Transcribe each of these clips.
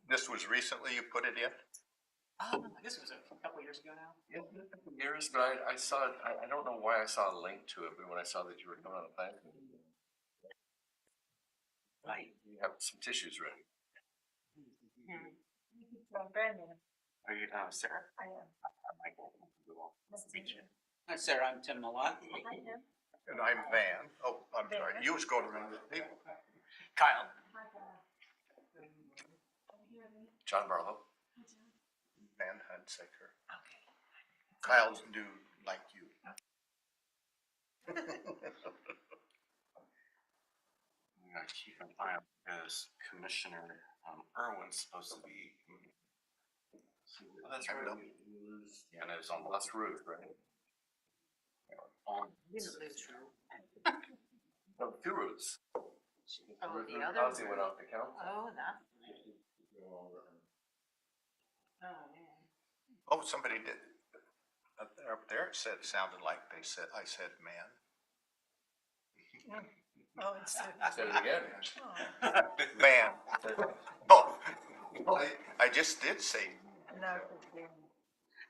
This was recently you put it in? I guess it was a couple of years ago now. Yeah, a couple years, but I saw it. I don't know why I saw a link to it, but when I saw that you were coming on the plan, Right. you have some tissues ready. Brandon. Are you, Sarah? I am. I'm Michael. Nice to meet you. Hi, Sarah. I'm Tim Malott. Hi, Tim. And I'm Van. Oh, I'm sorry. Van. You was going around with people. Kyle. Hi, Kyle. Can you hear me? John Barlow. Hi, John. Van Hunsaker. Okay. Kyle's new like you. I'm gonna keep an eye on because Commissioner Irwin's supposed to be. Oh, that's right. Yeah, and it was on West Route, right? On no, two routes. Oh, the other Ozzy went route. off the count. Oh, that. Oh, man. Oh, somebody did. Up there it said, sounded like they said, I said man. Oh, it's. Said it again. Van. Oh, I just did say. No, it's Ben.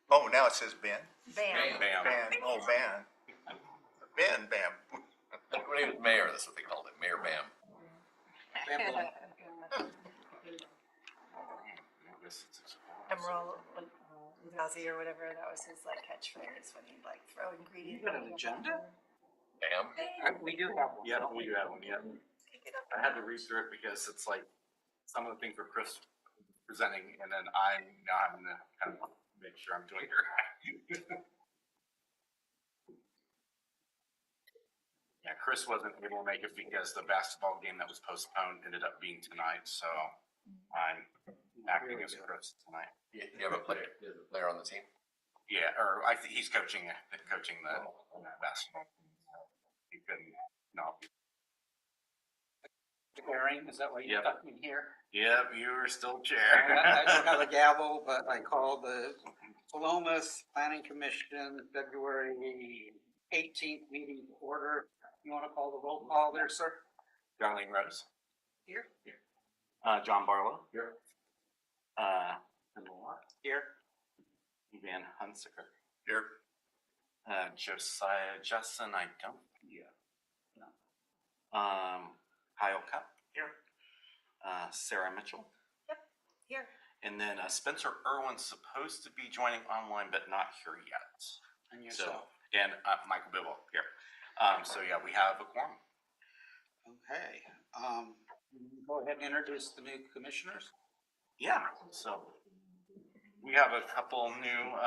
Oh, now it says Ben. Van. Bam. Van. Oh, Van. Ben, Bam. When he was mayor, that's what they called it, Mayor Bam. Emerald Ugazi or whatever, that was his like catchphrase when he'd like throw ingredients. You got an agenda? Bam. We do have one. Yeah, we do have one, yeah. I had to read through it because it's like some of the things were Chris presenting and then I'm now having to kind of make sure I'm doing it right. Yeah, Chris wasn't able to make it because the basketball game that was postponed ended up being tonight, so I'm acting as Chris tonight. You have a player on the team? Yeah, or I think he's coaching the basketball. He couldn't, no. Hearing, is that why you Yep. got me here? Yep, you were still I chair. don't have a gavel, but I called the Philomath Planning Commission February 18th meeting to order. You want to call the roll call there, sir? Darlene Rose. Here. John Barlow. Here. Tim Malott. Here. Van Hunsaker. Here. Josiah Justin, I don't. Yeah. Kyle Cup. Here. Sarah Mitchell. Here. And then Spencer Irwin's supposed to be joining online, but not here yet. And So, yourself. and Michael Bibble here. So yeah, we have a quorum. Okay. Go ahead and introduce the new commissioners. Yeah, so we have a couple new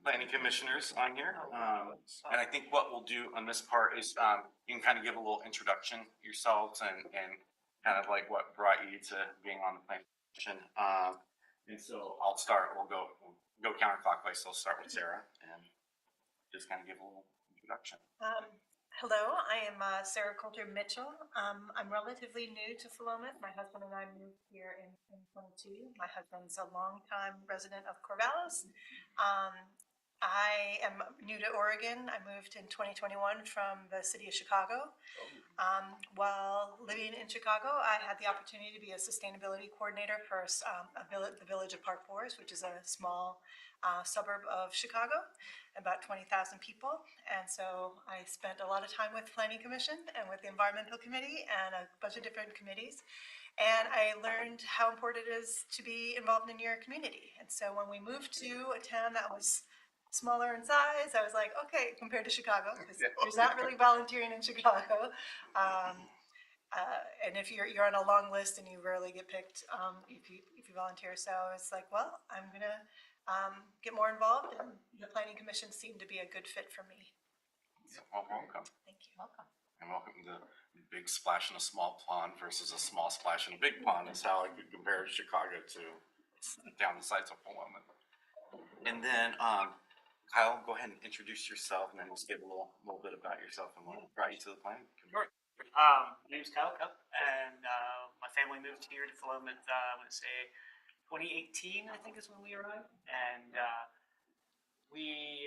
planning commissioners on here. And I think what we'll do on this part is you can kind of give a little introduction yourselves and kind of like what brought you to being on the planning commission. And so I'll start, we'll go counterclockwise. So I'll start with Sarah and just kind of give a little introduction. Hello, I am Sarah Coulter Mitchell. I'm relatively new to Philomath. My husband and I moved here in 2022. My husband's a longtime resident of Corvallis. I am new to Oregon. I moved in 2021 from the city of Chicago. While living in Chicago, I had the opportunity to be a sustainability coordinator for the village of Park Forest, which is a small suburb of Chicago, about 20,000 people. And so I spent a lot of time with Planning Commission and with the Environmental Committee and a bunch of different committees. And I learned how important it is to be involved in your community. And so when we moved to a town that was smaller in size, I was like, okay, compared to Chicago, because there's not really volunteering in Chicago. And if you're on a long list and you rarely get picked if you volunteer. So it's like, well, I'm gonna get more involved, and the Planning Commission seemed to be a good fit for me. Well, welcome. Thank you. Welcome. And welcome to the big splash in a small pond versus a small splash in a big pond is how I could compare Chicago to down the sides of Philomath. And then Kyle, go ahead and introduce yourself and then just give a little bit about yourself and what brought you to the planning commission. Sure. My name's Kyle Cup, and my family moved here to Philomath, I would say 2018, I think is when we arrived. And we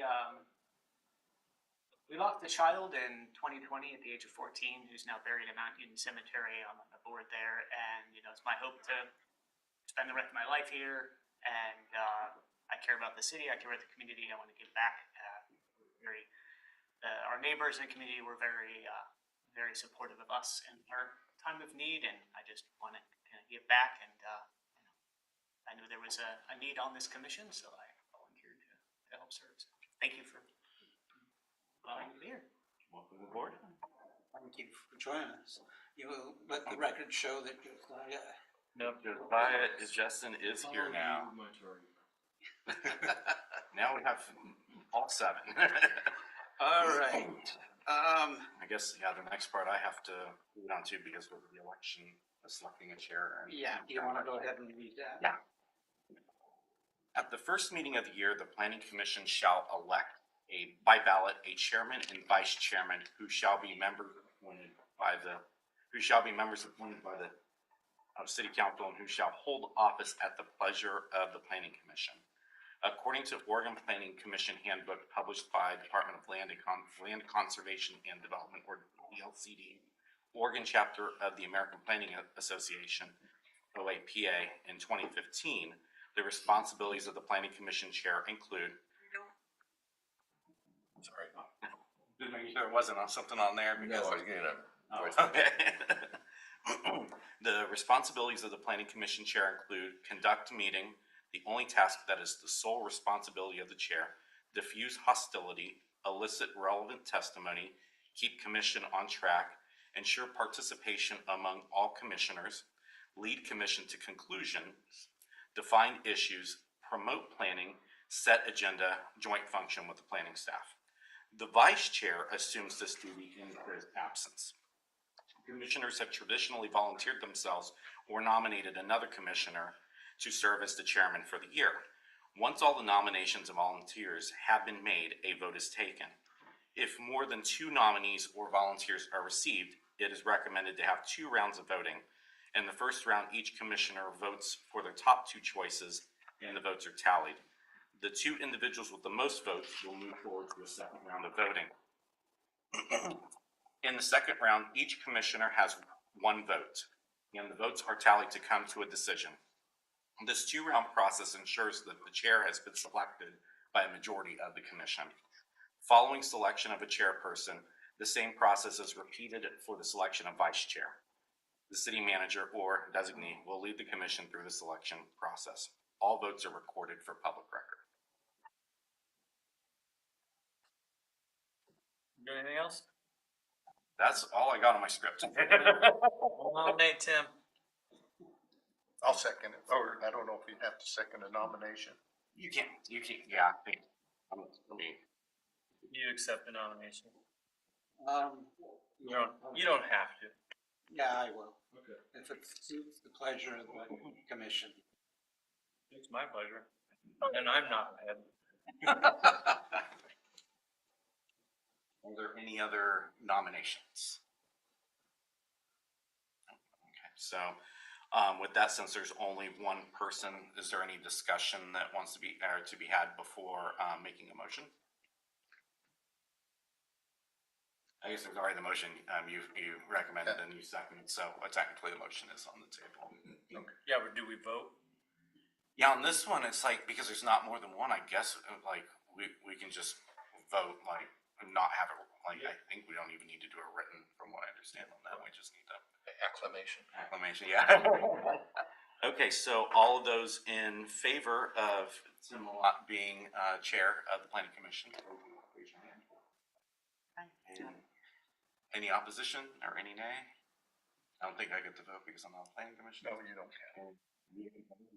lost a child in 2020 at the age of 14, who's now buried in Mount Union Cemetery. I'm on the board there, and it's my hope to spend the rest of my life here, and I care about the city. I care about the community. I want to give back. Our neighbors and community were very supportive of us in our time of need, and I just want to kind of give back. And I knew there was a need on this commission, so I volunteered to help serve. So thank you for allowing me here. Welcome aboard. Thank you for joining us. You will let the record show that Josiah. Nope, Josiah Justin is here now. Now we have all 7. All right. I guess, yeah, the next part I have to move on to because with the election, selecting a chair. Yeah, do you want to go ahead and read that? Yeah. At the first meeting of the year, the planning commission shall elect by ballot a chairman and vice chairman who shall be members appointed by the city council and who shall hold office at the pleasure of the planning commission. According to Oregon Planning Commission Handbook published by Department of Land Conservation and Development, or DLCD, Oregon chapter of the American Planning Association, OAPA, in 2015, the responsibilities of the Planning Commission chair include. Sorry. Didn't make sure there wasn't something on there because. No, again, Okay. The responsibilities of the Planning Commission chair include conduct a meeting, the only task that is the sole responsibility of the chair, diffuse hostility, elicit relevant testimony, keep commission on track, ensure participation among all commissioners, lead commission to conclusion, define issues, promote planning, set agenda, joint function with the planning staff. The vice chair assumes this duty in his absence. Commissioners have traditionally volunteered themselves or nominated another commissioner to serve as the chairman for the year. Once all the nominations and volunteers have been made, a vote is taken. If more than 2 nominees or volunteers are received, it is recommended to have 2 rounds of voting. In the first round, each commissioner votes for their top 2 choices, and the votes are tallied. The 2 individuals with the most votes will move forward to a second round of voting. In the second round, each commissioner has 1 vote, and the votes are tallied to come to a decision. This 2-round process ensures that the chair has been selected by a majority of the commission. Following selection of a chairperson, the same process is repeated for the selection of vice chair. The city manager or designee will lead the commission through the selection process. All votes are recorded for public record. Anything else? That's all I got on my script. Nominate Tim. I'll second it, or I don't know if you have to second a nomination. You can, yeah, I think, You accept the nomination. You You don't have to. Yeah, I will. Okay. If it suits the pleasure of the commission. It's my pleasure. And I'm not ahead. Are there any other nominations? Okay, so with that, since there's only 1 person, is there any discussion that wants to be had before making a motion? I guess there's already the motion you recommended and you seconded, so technically the motion is on the table. Yeah, but do we vote? Yeah, on this one, it's like, because there's not more than 1, I guess, like, we can just vote, like, not have it, like, I think we don't even need to do a written, from what I understand on that, we just need to. Acclamation. Acclamation, yeah. Okay, so all of those in favor of Tim Malott being chair of the planning commission, raise your hand. And any opposition or any nay? I don't think I get to vote because I'm not on the planning commission. No, you don't have. You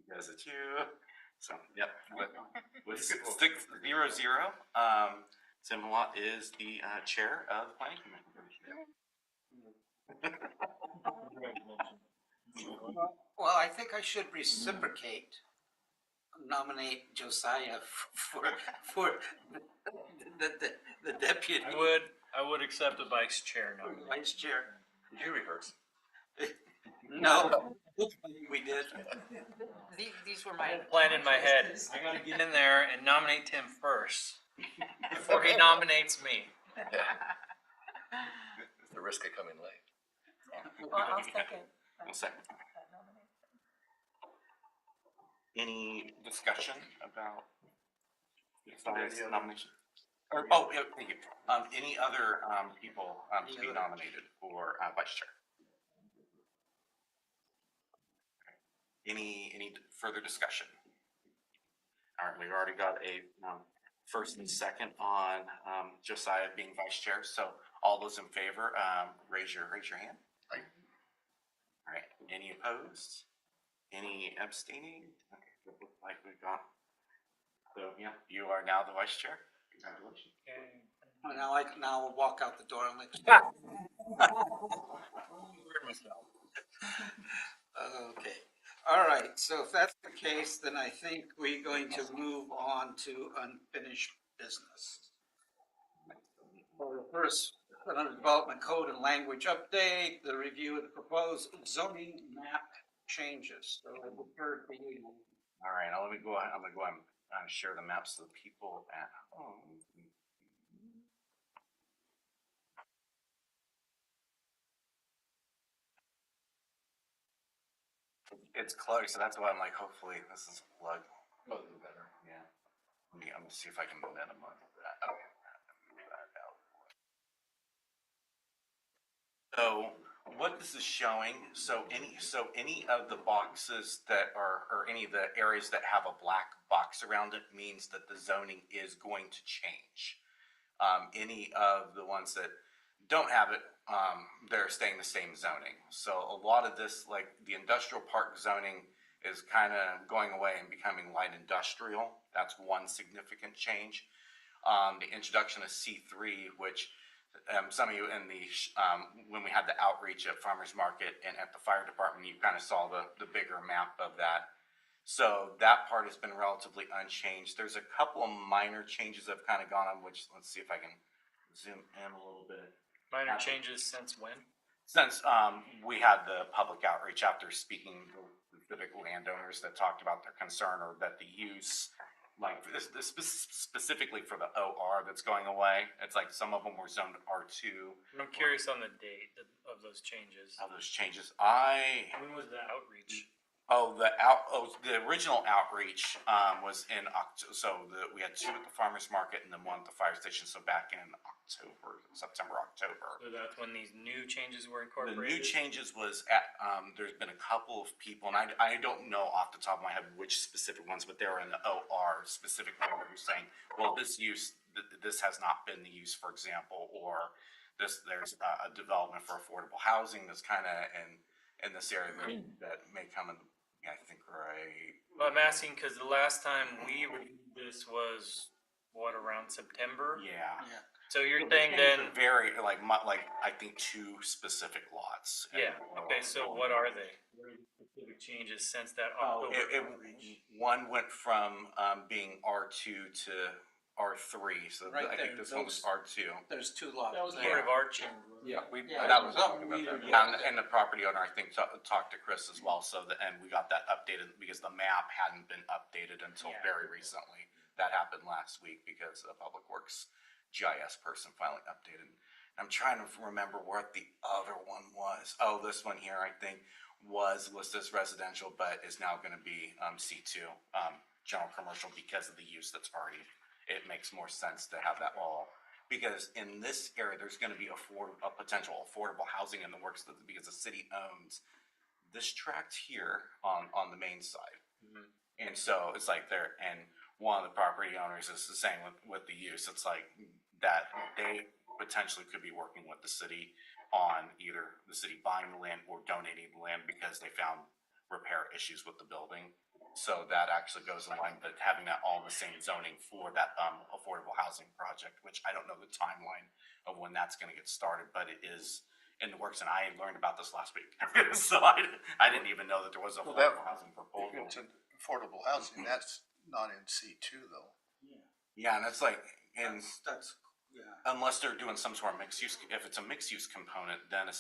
guys are 2. So, yep. With 6-0, Tim Malott is the chair of the planning commission. Well, I think I should reciprocate, nominate Josiah for the deputy. I would accept the vice chair nomination. Vice chair. Did you rehearse? No, we did. These were my. Plan in my head. I gotta get in there and nominate Tim first before he nominates me. The risk of coming late. Well, I'll second. One second. Any discussion about Josiah's nomination? Or, oh, yeah, thank you. Any other, people, to be nominated for, vice chair? Any further discussion? All right, we've already got a, first and second on, Josiah being vice chair, so all those in favor, raise your hand. Aye. All right, any opposed? Any abstaining? Okay, it looks like we've got, so, yeah, you are now the vice chair. Congratulations. Now we'll walk out the door and let. Okay, all right, so if that's the case, then I think we're going to move on to unfinished business. For the first, under development code and language update, the review of the proposed zoning map changes. So I defer to you. All right, now let me go ahead, I'm gonna go ahead and share the maps to the people at home. It's close, so that's why I'm like, hopefully this is a plug. Better. Yeah. I'm gonna see if I can minimize that. Okay. So what this is showing, so any of the boxes that are, or any of the areas that have a black box around it means that the zoning is going to change. Any of the ones that don't have it, they're staying the same zoning. So a lot of this, like the industrial park zoning is kind of going away and becoming light industrial. That's one significant change. The introduction of C3, which some of you in the, when we had the outreach at Farmers Market and at the fire department, you kind of saw the bigger map of that. So that part has been relatively unchanged. There's a couple of minor changes that have kind of gone on, which let's see if I can zoom in a little bit. Minor changes since when? Since we had the public outreach after speaking with specific landowners that talked about their concern or that the use, like this specifically for the OR that's going away, it's like some of them were zoned R2. I'm curious on the date of those changes. Of those changes, When was the outreach? The original outreach was in October. So we had two at the farmers market and then one at the fire station. So back in September, October. So that's when these new changes were The incorporated? new changes was at, there's been a couple of people, and I don't know off the top of my head which specific ones, but they were in the OR specific one who were saying, well, this use, this has not been the use, for example, or there's a development for affordable housing that's kind of in this area that may come in, I think, right. Well, I'm asking because the last time we reviewed this was, what, around September? Yeah. Yeah. So you're saying then, Very, like I think two specific lots. yeah, okay, so what are they? What are the specific changes since that October? One went from being R2 to R3, so Right I think there, this one was those- R2. There's two lots. That was there. part of our change. Yeah, Yeah, that it was was up, talking we about that. reviewed And the property owner, I think, talked to Chris as well, so and we got that updated because the map hadn't been updated until Yeah. very recently. That happened last week because the Public Works GIS person finally updated. I'm trying to remember what the other one was. Oh, this one here, I think, was listed as residential, but is now gonna be C2, general commercial because of the use that's already, it makes more sense to have that all. Because in this area, there's gonna be a potential affordable housing in the works because the city owns this tract here on the main side. And so it's like and one of the property owners is saying with the use, it's like that they potentially could be working with the city on either the city buying the land or donating the land because they found repair issues with the building. So that actually goes in line, but having that all in the same zoning for that affordable housing project, which I don't know the timeline of when that's gonna get started, but it is in the works, and I learned about this last week. So I didn't even know that there was a Well, that- affordable housing If proposal. it's an affordable housing, that's not in C2 though. Yeah, and it's like, and That's, yeah. unless they're doing some sort of mixed use, if it's a mixed use component, then it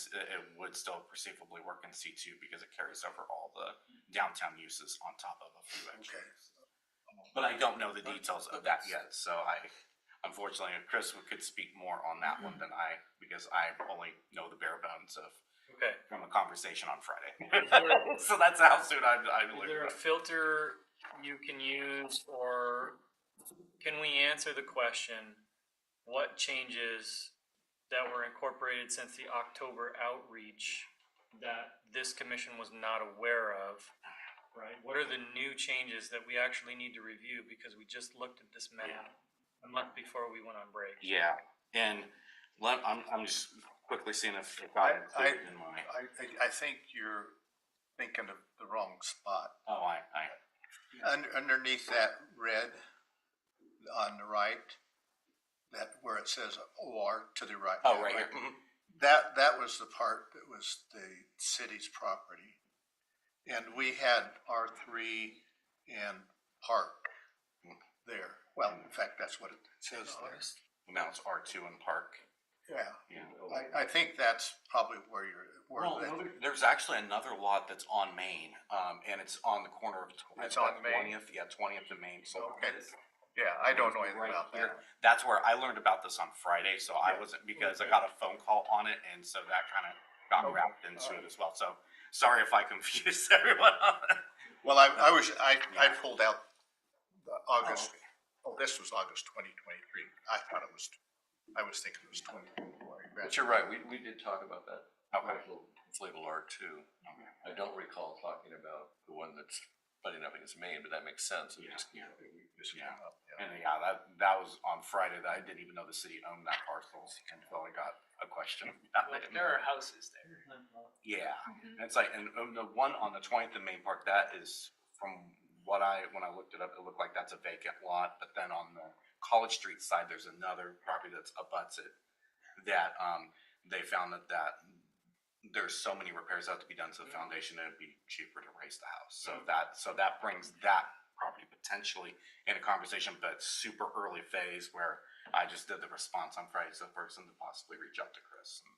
would still perceivably work in C2 because it carries over all the downtown uses on top of a few extra. Okay. But I don't know the details of that yet, so unfortunately, Chris could speak more on that one than I, because I only know the bare bones Okay. from a conversation on Friday. So that's how soon I Is learned there a about it. filter you can use, or can we answer the question, what changes that were incorporated since the October outreach that this commission was not aware of, right? What are the new changes that we actually need to review, because we just looked at this map a month before we went on break? Yeah, and I'm just quickly seeing if I included in my, I think you're thinking of the wrong spot. oh, Underneath that red on the right, that where it says OR to the right. oh, right here. Mhm. That was the part that was the city's property. And we had R3 and park there. Well, in fact, that's what it says there. Now it's R2 and Park. Yeah, Yeah. I think that's probably where Well, there's actually another lot that's on Main, and it's on the corner of. It's on Main? 20th, yeah, 20th and Main, so. Okay. Yeah, I don't know anything Right about here. that. That's where I learned about this on Friday, so I wasn't, because I got a phone call on it, and so that kind of got Okay. wrapped into it as well, so sorry if I confused everyone on that. Well, I pulled out the August, this was August 2023. I was thinking it was 2024. But you're right, we did talk about that. Okay. It's labeled R2. I don't recall talking about the one that's butting up against Maine, but that makes sense. It just- Yeah. Just Yeah. came up, yeah. And yeah, that was on Friday, that I didn't even know the city owned that parcel until I got a question about it. There are houses there. Yeah, and it's like, and the one on the 20th and Main Park, that is from when I looked it up, it looked like that's a vacant lot, but then on the College Street side, there's another property that's abuts it, that, they found that there's so many repairs that have to be done to the foundation, that it'd be cheaper to raise the house, so that brings that property potentially in a conversation, but super early phase, where I just did the response on Friday to the person to possibly reach out to Chris and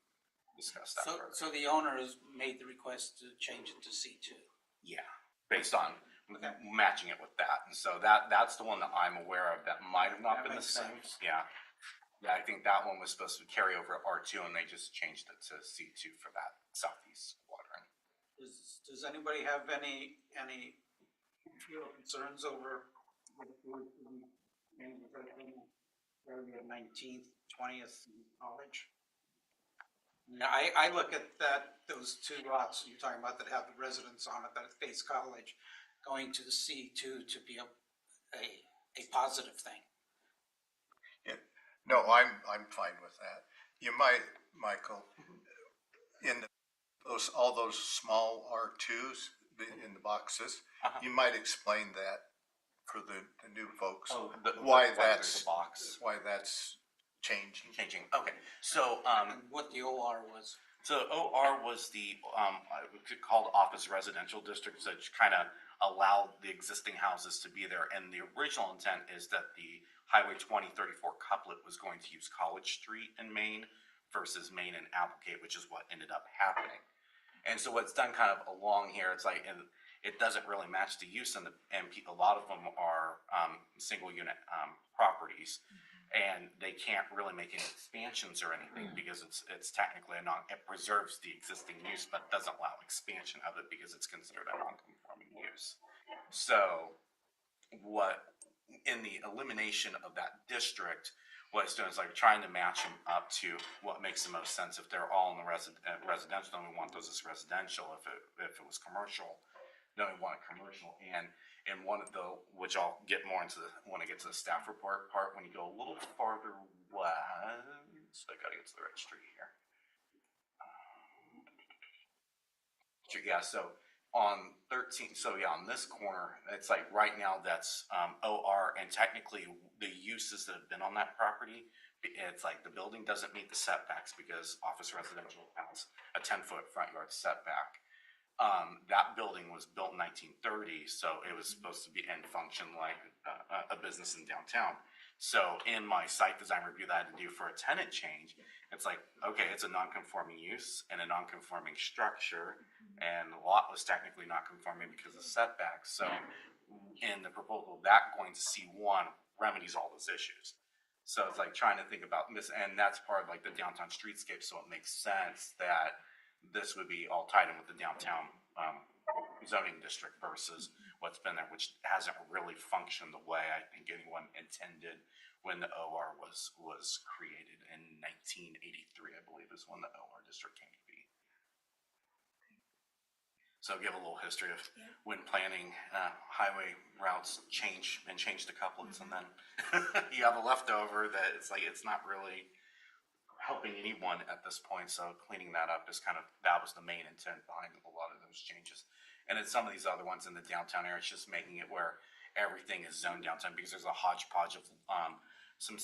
discuss that further. So the owner has made the request to change it to C2. Yeah, based on matching it with that, and so that's the one that I'm aware of that might have not That been the makes same. sense. Yeah, I think that one was supposed to carry over at R2, and they just changed it to C2 for that southeast quadrant. Does anybody have any real concerns over area 19th, 20th College? Yeah, I look at those two lots you're talking about that have the residents on it, that face college, going to the C2 to be a positive thing. No, I'm fine with that. You might, Michael, in all those small R2s in the boxes, you might explain that for the new folks. Why there's a box why that's changing. Okay, so And what the OR was. So OR was the, called office residential districts that kind of allowed the existing houses to be there. And the original intent is that the Highway 2034 couplet was going to use College Street in Maine versus Maine and Applegate, which is what ended up happening. And so what's done kind of along here, it's like, and it doesn't really match the use, and a lot of them are single unit properties. And they can't really make any expansions or anything because it's technically it preserves the existing use, but doesn't allow expansion of it because it's considered a non-conforming use. So in the elimination of that district, what it's doing is like trying to match them up to what makes the most sense. If they're all in the residential, then we want those as residential. If it was commercial, then we want it commercial. And one of the, which I'll get more into when I get to the staff report part, when you go a little farther west, I gotta get to the right street here. Yeah, so on 13, so yeah, on this corner, it's like right now that's OR, and technically the uses that have been on that property, it's like the building doesn't meet the setbacks because office residential has a 10-foot front yard setback. That building was built in 1930, so it was supposed to be and function like a business in downtown. So in my site design review that I had to do for a tenant change, it's like, okay, it's a non-conforming use and a non-conforming structure, and the lot was technically not conforming because of setbacks. So in the proposal, that going to C1 remedies all those issues. So it's like trying to think about this, and that's part of like the downtown streetscape, so it makes sense that this would be all tied in with the downtown zoning district versus what's been there, which hasn't really functioned the way I think anyone intended when the OR was created in 1983, I believe is when the OR district came to be. So give a little history of when planning highway routes change the couplets, and then you have a leftover that it's like it's not really helping anyone at this point. So cleaning that up is that was the main intent behind a lot of those changes. And then some of these other ones in the downtown area, it's just making it where everything is zoned downtown because there's a hodgepodge of some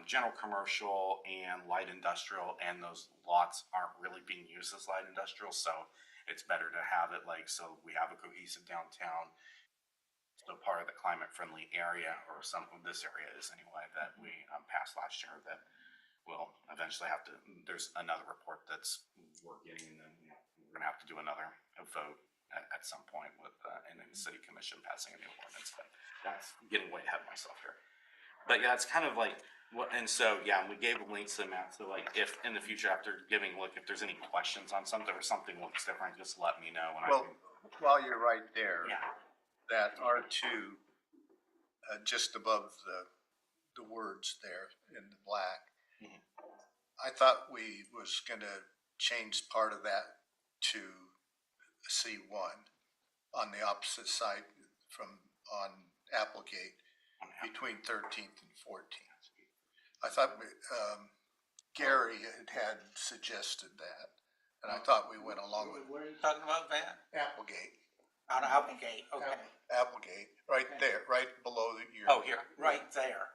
general commercial and light industrial, and those lots aren't really being used as light industrial. So it's better to have it so we have a cohesive downtown, so part of the climate friendly area, or some of this area is anyway, that we passed last year that will eventually have to, there's another report that's we're getting, and then we're gonna have to do another vote at some point with, and then the city commission passing a new ordinance, but that's getting way ahead of myself here. But yeah, it's kind of like, and so, yeah, we gave links to the map, so like, if in the future, after giving a look, if there's any questions on something or something looks different, just let me know. Well, while you're right there, Yeah, that R2, just above the words there in the black, Mhm. I thought we was gonna change part of that to C1 on the opposite side on Applegate between 13th and 14th. I thought Gary had suggested that, and I thought we went along with Where are you talking about, Van? Applegate. On Applegate, okay. Applegate, right there, right below your. oh, here, Right there.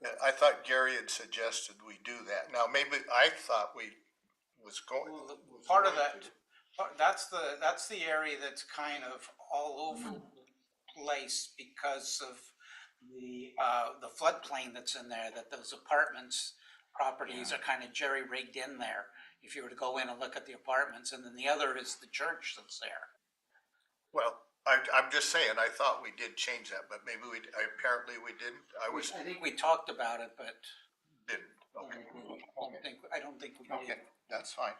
Yeah, I thought Gary had suggested we do that. Now, maybe I thought we was going. Part of that, that's the area that's kind of all over the place because of the floodplain that's in there, that those apartments, properties are kind of jerry-rigged in there. If you were to go in and look at the apartments, and then the other is the church that's there. Well, I'm just saying, I thought we did change that, but maybe apparently we didn't. I think we talked about it, but Didn't. Okay. I don't think we did. Okay, that's fine.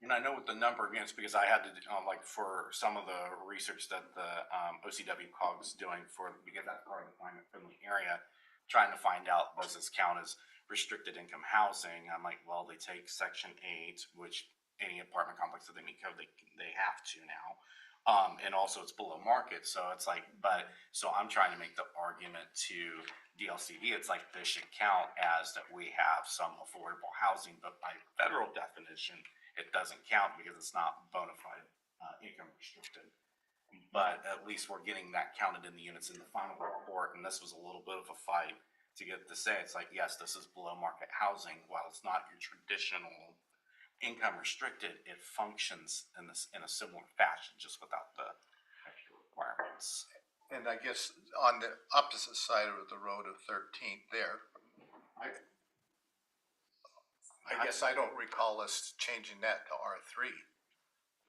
and I know what the number again is because I had to, like, for some of the research that the OCW COG is doing because that's part of the climate friendly area, trying to find out, does this count as restricted income housing? I'm like, well, they take section 8, which any apartment complex that they meet code, they have to now. And also it's below market, so it's like, so I'm trying to make the argument to DLCD, it's like this should count as that we have some affordable housing, but by federal definition, it doesn't count because it's not bona fide income restricted. But at least we're getting that counted in the units in the final report, and this was a little bit of a fight to get to say, it's like, yes, this is below market housing, while it's not your traditional income restricted, it functions in a similar fashion, just without the extra requirements. And I guess on the opposite side of the road of 13th there, I guess I don't recall us changing that to R3.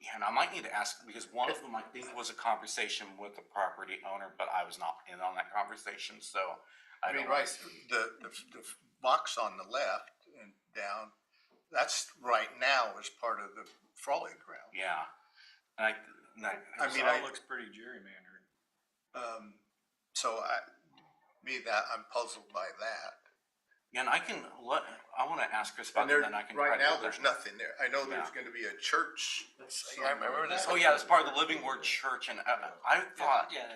Yeah, and I might need to ask, because one of them I think was a conversation with the property owner, but I was not in on that conversation, so I I mean, don't. right, the box on the left and down, that's right now is part of the Frolic ground. Yeah, and I mean, It looks pretty gerrymandered. So I'm puzzled by that. and I wanna ask Chris about And that, then I can. right try to now, go there's there. nothing there. I know there's gonna be a church. Yeah, I remember that. Oh, yeah, it's part of the Living Word Church, and I thought Yeah,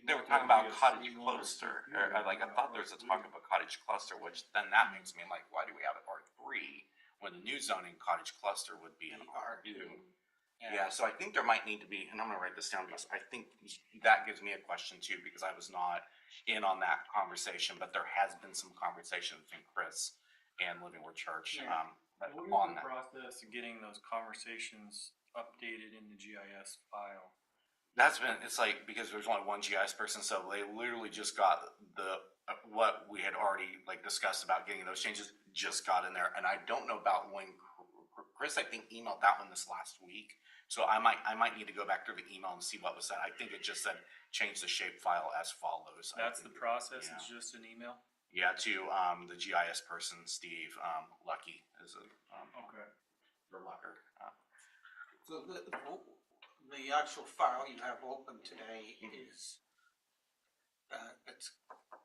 they were talking about cottage cluster, or like, I thought there was a talk about cottage cluster, which then that makes me like, why do we have it R3 when the new zoning cottage cluster would be in R2? Yeah, so I think there might need to be, and I'm gonna write this down because I think that gives me a question too, because I was not in on that conversation, but there has been some conversation between Chris and Living Word Church, What is on the that. process of getting those conversations updated in the GIS file? It's like, because there's only one GIS person, so they literally just got what we had already like discussed about getting those changes, just got in there, and I don't know about when Chris, I think, emailed that one this last week. So I might need to go back through the email and see what was said. I think it just said change the shape file as follows. That's the process, Yeah. it's just an email? Yeah, to the GIS person, Steve Lucky is a Okay. or Lucker. so the actual file you have open today is, it's,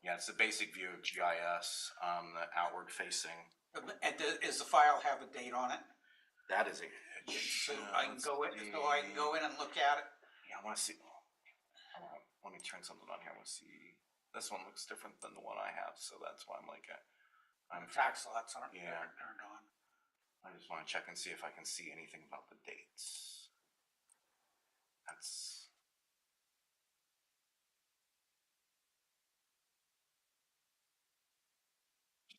Yeah, it's the basic view of GIS, the outward facing. and does the file have a date on it? That is a. So I can go in, and look at it? Yeah, I wanna see. Let me turn something on here, I wanna see. This one looks different than the one I have, so that's why I'm like, I'm, Tax lots aren't Yeah. turned on. I just wanna check and see if I can see anything about the dates. That's.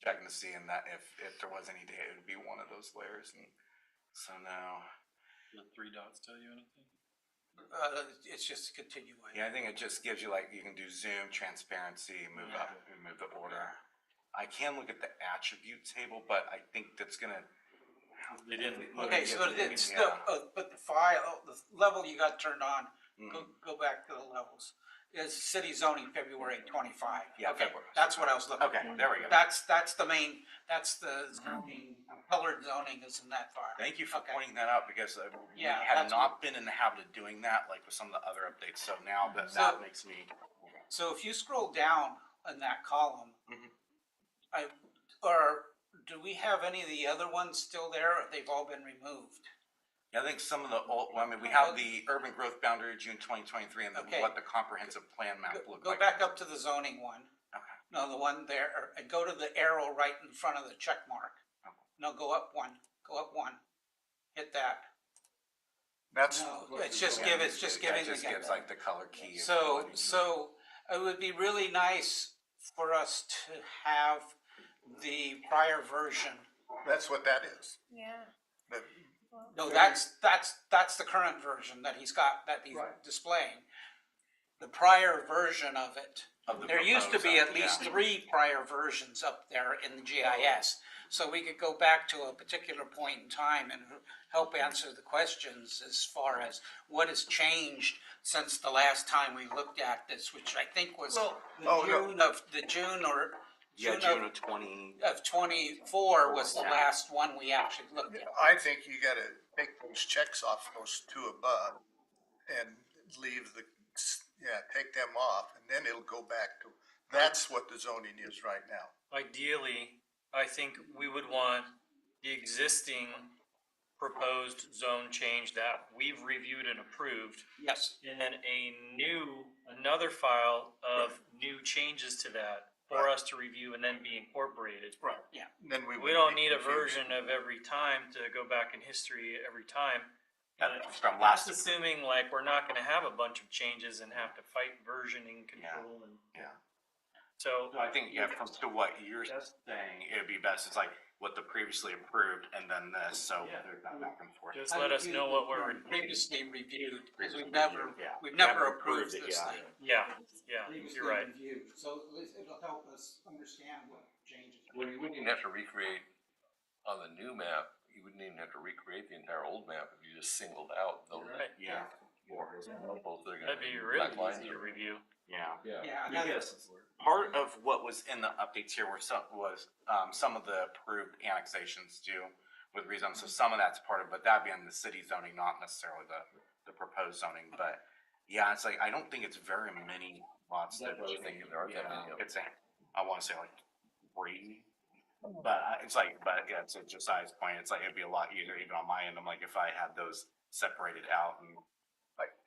Checking to see in that if there was any data, it would be one of those layers, and so now. The 3 dots tell you anything? It's just a continuation. Yeah, I think it just gives you like, you can do zoom, transparency, move up, and move the order. I can look at the attribute table, but I think that's gonna. They didn't. Okay, so it's Yeah. still, but the file, the level you got turned on, Mhm. go back to the levels. Is city zoning February 25. Yeah, Okay, February. that's what I was looking for. Okay, there we go. That's the main, that's the zoning, colored zoning is in that file. Thank you for Okay. pointing that out, because we Yeah, had that's not been in the habit of doing that, like with some of the other updates, so now that So- makes me. So if you scroll down in that column, Mhm. do we have any of the other ones still there, or they've all been removed? I think some of the old, well, I mean, we have the urban growth boundary June 2023, and then Okay. what the comprehensive plan map looked Go like. back up to the zoning one. Okay. No, the one there, and go to the arrow right in front of the check mark. No, go up one, hit that. That's. No, it's just Yeah, it's just giving That just the. gives like the color key. So it would be really nice for us to have the prior version. That's what that is. Yeah. The- No, that's the current version that he's got, that he's Right. displaying. The prior version of it. Of the There used to be proposed, at least yeah. 3 prior versions up there in the GIS. So we could go back to a particular point in time and help answer the questions as far as what has changed since the last time we looked at this, which I think was Oh, no. June June of 20. of 24 was the last one we actually looked at. I think you gotta take those checks off those 2 above and leave take them off, and then it'll go back to, that's what the zoning is right now. Ideally, I think we would want the existing proposed zone change that we've reviewed and approved, Yes. and then another file of new changes to that for Right. us to review and then be incorporated. Right. And then We don't need a version of every time to go back in history every time. From last. That's assuming like we're not gonna have a bunch of changes and have to fight versioning control and. Yeah. So, So I think, yeah, from to what you're saying, it'd be best, it's like what the previously approved and then this, so Yeah. there's that back and forth. just let us know what we're, Previously reviewed, because we've Yeah. never Never approved approved it, this yeah. thing. yeah, Previously you're right. reviewed. So it'll help us understand what changes. Well, you wouldn't even have to recreate on the new map, you wouldn't even have to recreate the entire old map if you just singled out those. Right. Yeah. Four examples that are gonna That'd be be really black lines easy to or- review. Yeah. Yeah, and then- Because part of what was in the updates here were some of the approved annexations too, with rezones, so some of that's part of, but that'd be in the city zoning, not necessarily the proposed zoning, but yeah, it's like, I don't think it's very many lots that. That's what I was thinking, there aren't that many of them. It's, I wanna say like 3, but it's like, but yeah, it's a Josiah's point, it's like, it'd be a lot easier even on my end, I'm like, if I had those separated out and.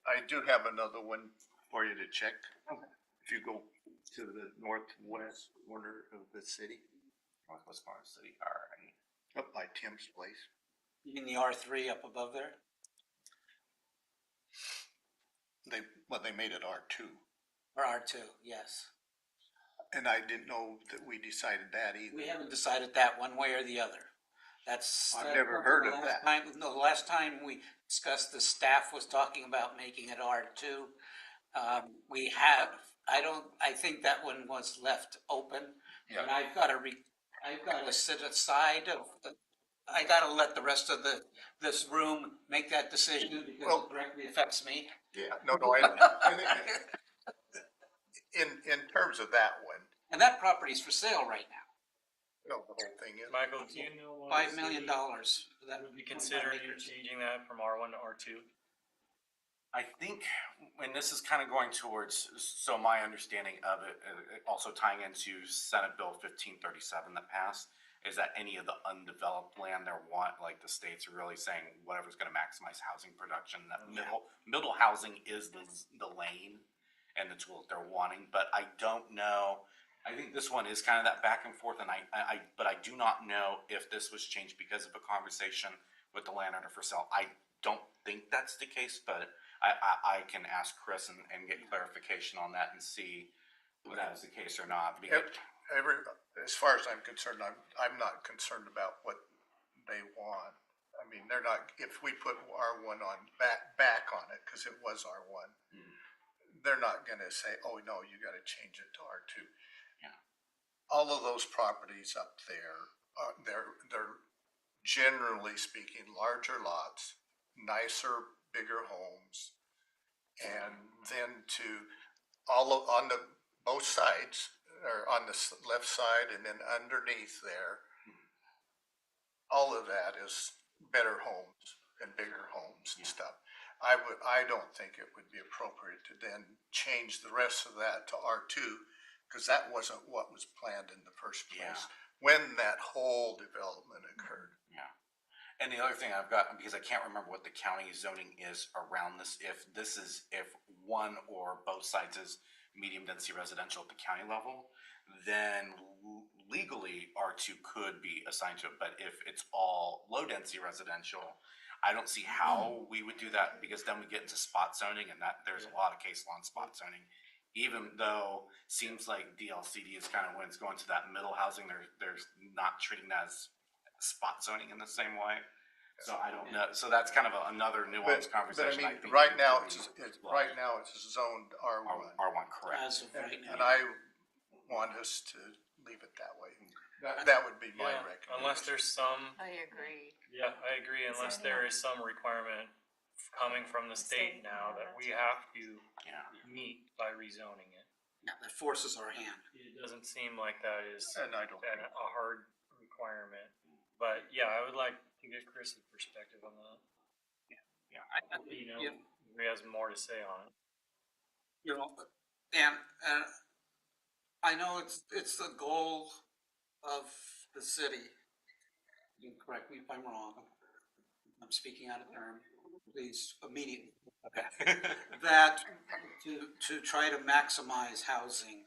I do have another one for you to check. If you go to the northwest corner of the city, Northwest Corner City, alright. up by Tim's place. You mean the R3 up above there? They made it R2, Or R2, yes. and I didn't know that we decided that either. We haven't decided that one way or the other. That's. I've never heard of that. The last time we discussed, the staff was talking about making it R2. We have, I think that one was left open. Yeah. And I've gotta sit aside I gotta let the rest of this room make that decision because Well- it directly affects me. Yeah, no, in terms of that one, And that property's for sale right now. no, the whole thing is. Michael, do you know? what $5 city million for that. Would be considering changing that from R1 to R2? I think, and this is kind of going towards, so my understanding of it, also tying into Senate Bill 1537 that passed, is that any of the undeveloped land there like the states are really saying whatever's going to maximize housing production, that middle housing is the lane and the tool that they're wanting. But I don't know. I think this one is kind of that back and forth, and but I do not know if this was changed because of a conversation with the landowner for sale. I don't think that's the case, but I can ask Chris and get clarification on that and see if that is the case or not. Because As far as I'm concerned, I'm not concerned about what they want. I mean, they're not, if we put R1 on, back on it, because it was R1, they're not gonna say, oh, no, you gotta change it to R2. Yeah. All of those properties up there, they're generally speaking, larger lots, nicer, bigger homes. And then on both sides, or on the left side and then underneath there, all of that is better homes and bigger homes and stuff. I don't think it would be appropriate to then change the rest of that to R2, because that wasn't what was planned in the first place when that whole development occurred. Yeah. And the other thing I've got, because I can't remember what the county zoning is around this, if one or both sides is medium density residential at the county level, then legally R2 could be assigned to it. But if it's all low density residential, I don't see how we would do that, because then we get into spot zoning, and that there's a lot of case law on spot zoning. Even though it seems like DLCD is kind of when it's going to that middle housing, there's not treating that as spot zoning in the same way. So I don't know. So that's kind of another nuanced conversation. But I mean, right now it's zoned R1. R1, correct. As of right And now. I want us to leave it that way. That would be my Yeah, recommendation. unless there's some, I agree. yeah, I agree, unless there is some requirement coming from the state now that we have to meet by rezoning it. Yeah, that forces our hand. It doesn't seem like that is And I don't think a hard requirement, but yeah, I would like to get Chris's perspective on that. You know, Yeah. if he has more to say on it. You know, and I know it's the goal of the city. You can correct me if I'm wrong. I'm speaking out of term. Please immediately. Okay. That to try to maximize housing,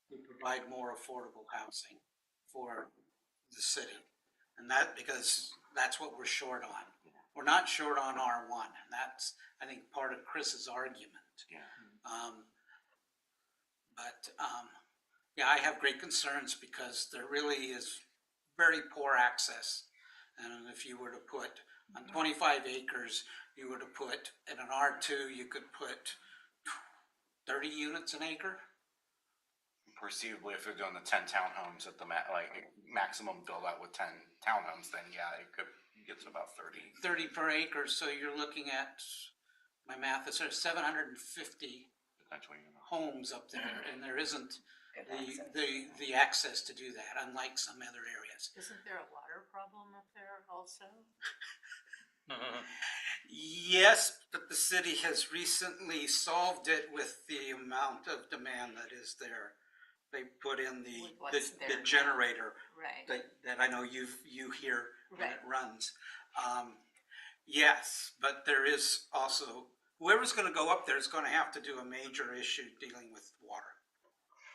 to provide more affordable housing for the city, and that because that's what we're short on. We're not short on R1, and that's, I think, part of Chris's argument. Yeah, I have great concerns because there really is very poor access. And if you were to put on 25 acres, you were to put in an R2, you could put 30 units an acre. Perceivably, if they're doing the 10 townhomes at the maximum build out with 10 townhomes, then yeah, it could get to about 30. 30 per acre, so you're looking at, my math is 750 Potentially, homes up there, and there isn't the access to do that, unlike some other areas. Isn't there a water problem up there also? Yes, but the city has recently solved it with the amount of demand that is there. They put in With what's there the now. generator Right. that I know you hear when it Right. runs. Yes, but there is also, whoever's gonna go up there is gonna have to do a major issue dealing with water.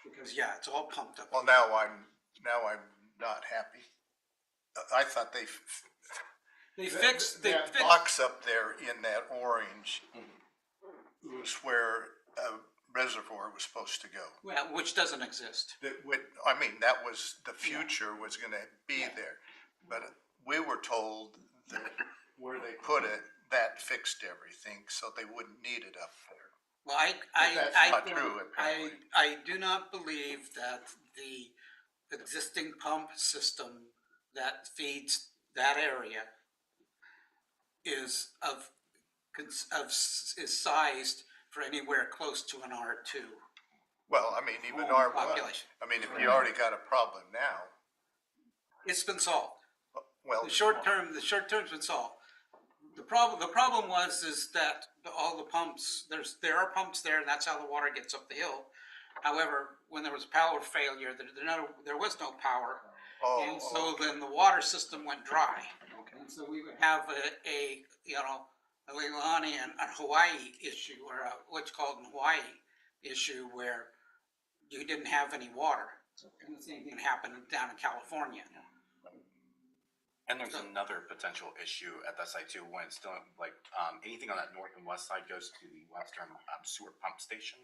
Because, yeah, it's all pumped up. Well, now I'm not happy. I thought They fixed, that box up there in that orange was where a reservoir was supposed to go. well, which doesn't exist. That was, the future was gonna be there. But we were told that where they put it, that fixed everything, so they wouldn't need it up there. Well, that's not true, apparently. I do not believe that the existing pump system that feeds that area is sized for anywhere close to an R2. Well, I mean, even Home R1, population. I mean, if you already got a problem now, It's been solved. well. The short term's been solved. the problem was is that all the pumps, there are pumps there, and that's how the water gets up the hill. However, when there was power failure, there was no power. And so then the water system went dry. And so we would have a Leilani and a Hawaii issue, or what's called in Hawaii issue, where you didn't have any water. And the same thing happened down in California. And there's another potential issue at that site too, when it's still like, anything on that north and west side goes to the western sewer pump station.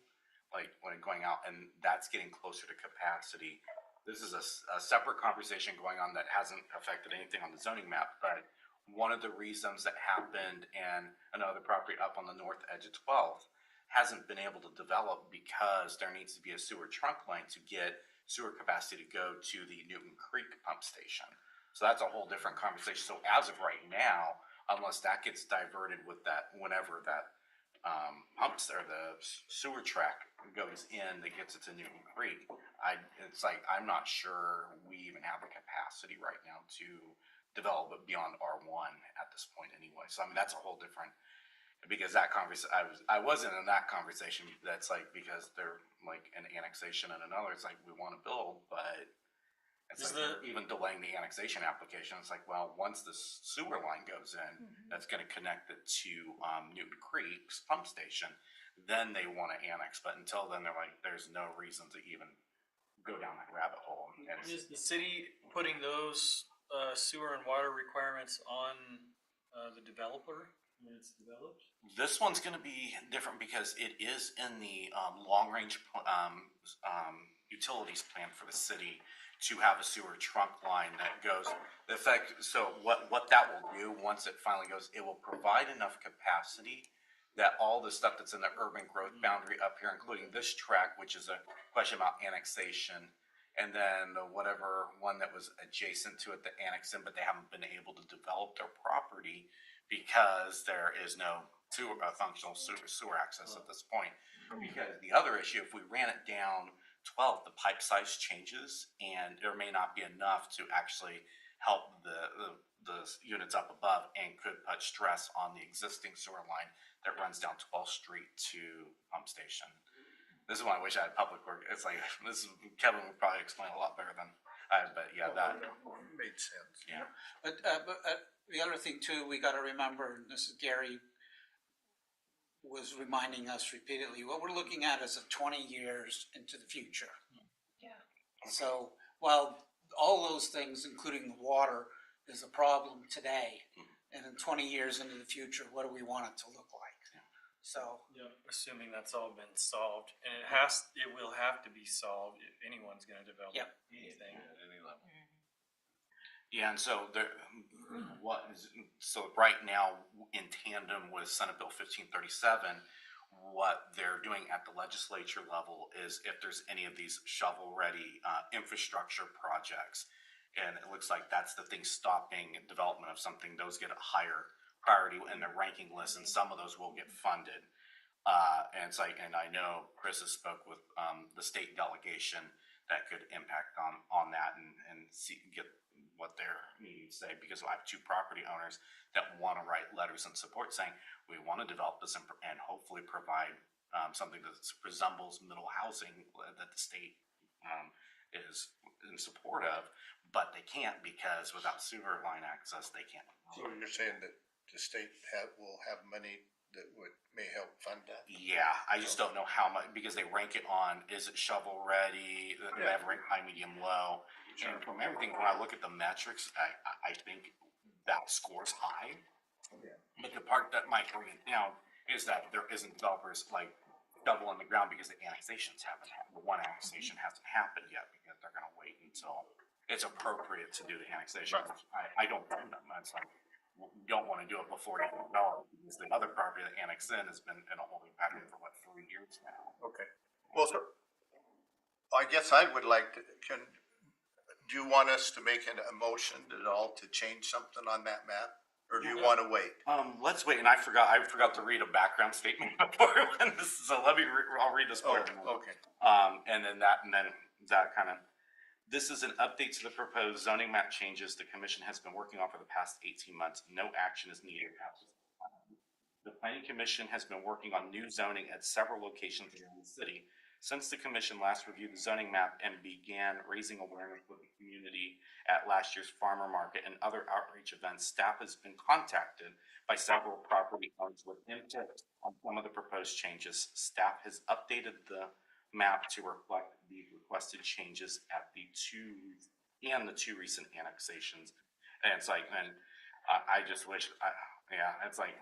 Like when going out, and that's getting closer to capacity. This is a separate conversation going on that hasn't affected anything on the zoning map, but one of the reasons that happened and another property up on the north edge of 12th hasn't been able to develop because there needs to be a sewer trunk line to get sewer capacity to go to the Newton Creek pump station. So that's a whole different conversation. So as of right now, unless that gets diverted with that, whenever that pumps or the sewer track goes in that gets it to Newton Creek, it's like, I'm not sure we even have the capacity right now to develop it beyond R1 at this point anyway. So I mean, that's a whole different, because that conversation, I wasn't in that conversation. That's like, because they're like an annexation and another, it's like, we want to build, but it's like they're even delaying the annexation application. It's like, well, once the sewer line goes in, that's going to connect it to Newton Creek's pump station, then they want to annex. But until then, they're like, there's no reason to even go down that rabbit hole. And Is the city putting those sewer and water requirements on the developer when it's developed? this one's going to be different because it is in the long-range utilities plan for the city to have a sewer trunk line that goes, so what that will do, once it finally goes, it will provide enough capacity that all the stuff that's in the urban growth boundary up here, including this track, which is a question about annexation, and then whatever one that was adjacent to it that annexed in, but they haven't been able to develop their property because there is no functional sewer access at this point. Because the other issue, if we ran it down 12, the pipe size changes, and there may not be enough to actually help the units up above, and could put stress on the existing sewer line that runs down 12th Street to pump station. This is one I wish I had public work. It's like, Kevin would probably explain a lot better than I, but yeah, that Made sense. yeah. But the other thing too, we gotta remember, and this is Gary was reminding us repeatedly, what we're looking at is 20 years into the future. Yeah. So while all those things, including the water, is a problem today, and in 20 years into the future, what do we want it to look like? So, Yeah, assuming that's all been solved, and it will have to be solved if anyone's gonna develop Yep. anything. At any level. Yeah, and so so right now, in tandem with Senate Bill 1537, what they're doing at the legislature level is if there's any of these shovel-ready infrastructure projects, and it looks like that's the thing stopping development of something, those get a higher priority in the ranking list, and some of those will get funded. And it's like, and I know Chris has spoke with the state delegation that could impact on that and get what they're needing to say, because I have two property owners that want to write letters in support saying, we want to develop this and hopefully provide something that resembles middle housing that the state is in support of, but they can't, because without sewer line access, they can't. So you're saying that the state will have money that may help fund that? Yeah, I just don't know how much, because they rank it on, is it shovel ready? They have rank high, medium, low. And from everything, when I look at the metrics, I think that scores high. But the part that might bring it down is that there isn't developers like double on the ground because the annexations haven't happened. The one annexation hasn't happened yet because they're gonna wait until it's appropriate to do the annexation. I don't blame them. That's like, you don't wanna do it before you develop, because the other property that annexed in has been in a holding pattern for 3 years now. Okay. Well, so, I guess I would like to, do you want us to make a motion at all to change something on that map? Or do you want to wait? Let's wait, and I forgot to read a background statement before when this is, so I'll read this part. Okay. And then that kind of, this is an update to the proposed zoning map changes the commission has been working on for the past 18 months. No action is needed The planning commission has been working on new zoning at several locations around the city. Since the commission last reviewed the zoning map and began raising awareness with the community at last year's farmer market and other outreach events, staff has been contacted by several property owners with input on some of the proposed changes. Staff has updated the map to reflect the requested changes at the two recent annexations. And it's like, and I just wish, it's like,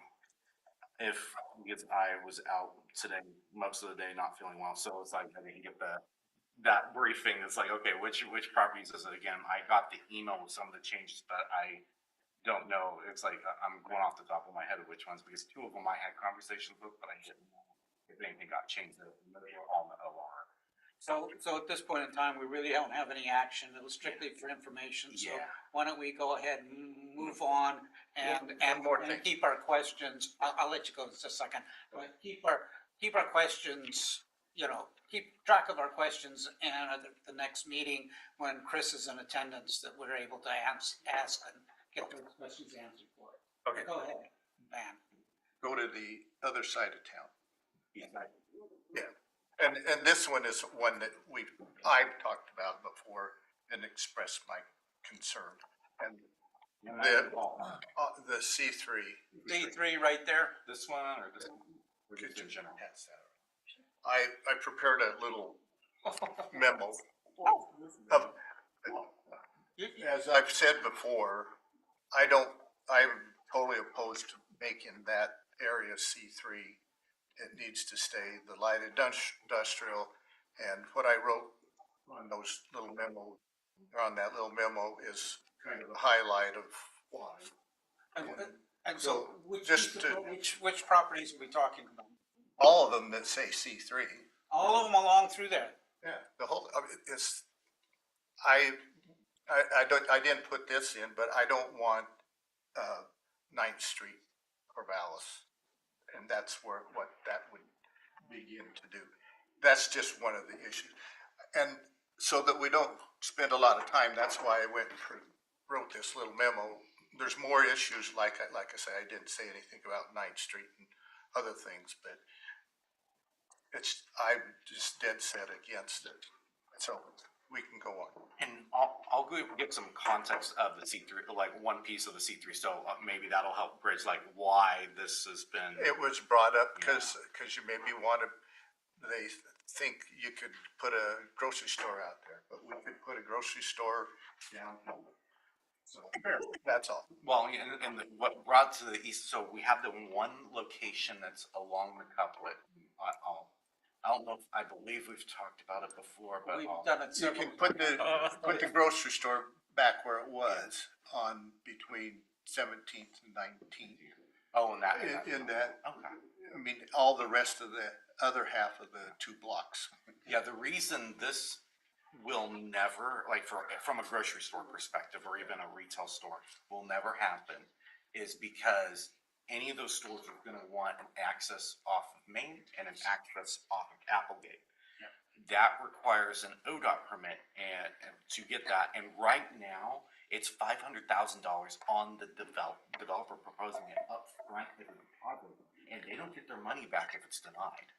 because I was out today, most of the day, not feeling well, so it's like, I didn't get that briefing. It's like, okay, which properties is it again? I got the email with some of the changes, but I don't know. It's like, I'm going off the top of my head of which ones, because two of them I had conversations with, but I didn't know if anything got changed. They were all in the OR. So at this point in time, we really don't have any action. It was strictly for information. So Yeah. why don't we go ahead and move on and One more thing. keep our questions. I'll let you go in just a second. But keep our questions, keep track of our questions, and at the next meeting, when Chris is in attendance, that we're able to ask and get those questions answered for it. Okay. Go ahead, Van. Go to the other side of town. Yeah. Yeah, and this one is one that I've talked about before and expressed my concern. And the C3. D3 right there. This one or this one? Or just in general? I prepared a little memo of, as I've said before, I'm totally opposed to making that area C3. It needs to stay the light industrial, and what I wrote on those little memo, on that little memo is kind of the highlight of why. And so which properties are we talking about? All of them that say C3. All of them along through there? Yeah. The whole, it's, I didn't put this in, but I don't want, 9th Street, Corvallis. And that's what that would begin to do. That's just one of the issues. And so that we don't spend a lot of time, that's why I wrote this little memo. There's more issues, like I say, I didn't say anything about 9th Street and other things, but I'm just dead set against it. So we can go on. And I'll go get some context of the C3, like one piece of the C3, so maybe that'll help bridge like why this has been. It was brought up because you maybe they think you could put a grocery store out there, but we could put a grocery store downtown. So that's all. Well, and what brought to the east, so we have the one location that's along the couplet. I don't know, I believe we've talked about it before, but We've done it You several. can put the grocery store back where it was on between 17th and 19th. oh, and that, In that, okay. I mean, all the rest of the other half of the 2 blocks. Yeah, the reason this will never, like from a grocery store perspective or even a retail store, will never happen is because any of those stores are gonna want an access off of Main and an access off of Applegate. That requires an ODOT permit and to get that, and right now, it's $500,000 on the developer proposing it up front with a deposit, and they don't get their money back if it's denied.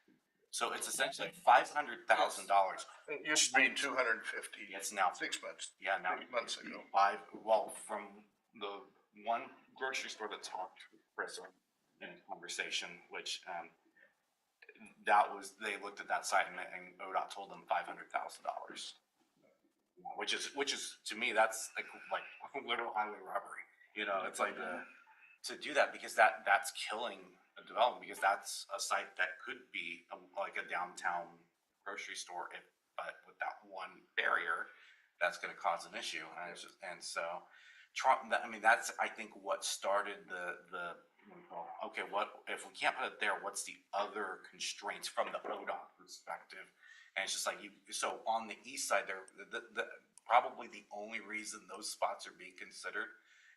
So it's essentially $500,000. It used to be 250. It's now 6 months. Yeah, now 6 months ago. from the one grocery store that talked to Chris in a conversation, which they looked at that site and ODOT told them $500,000, which is to me that's like literal highway robbery. It's like to do that because that's killing a development, because that's a site that could be like a downtown grocery store, but with that one barrier, that's going to cause an issue. And so Trump, that's I think what started the okay, what if we can't put it there? What's the other constraints from the ODOT perspective? And it's just like so on the east side there, probably the only reason those spots are being considered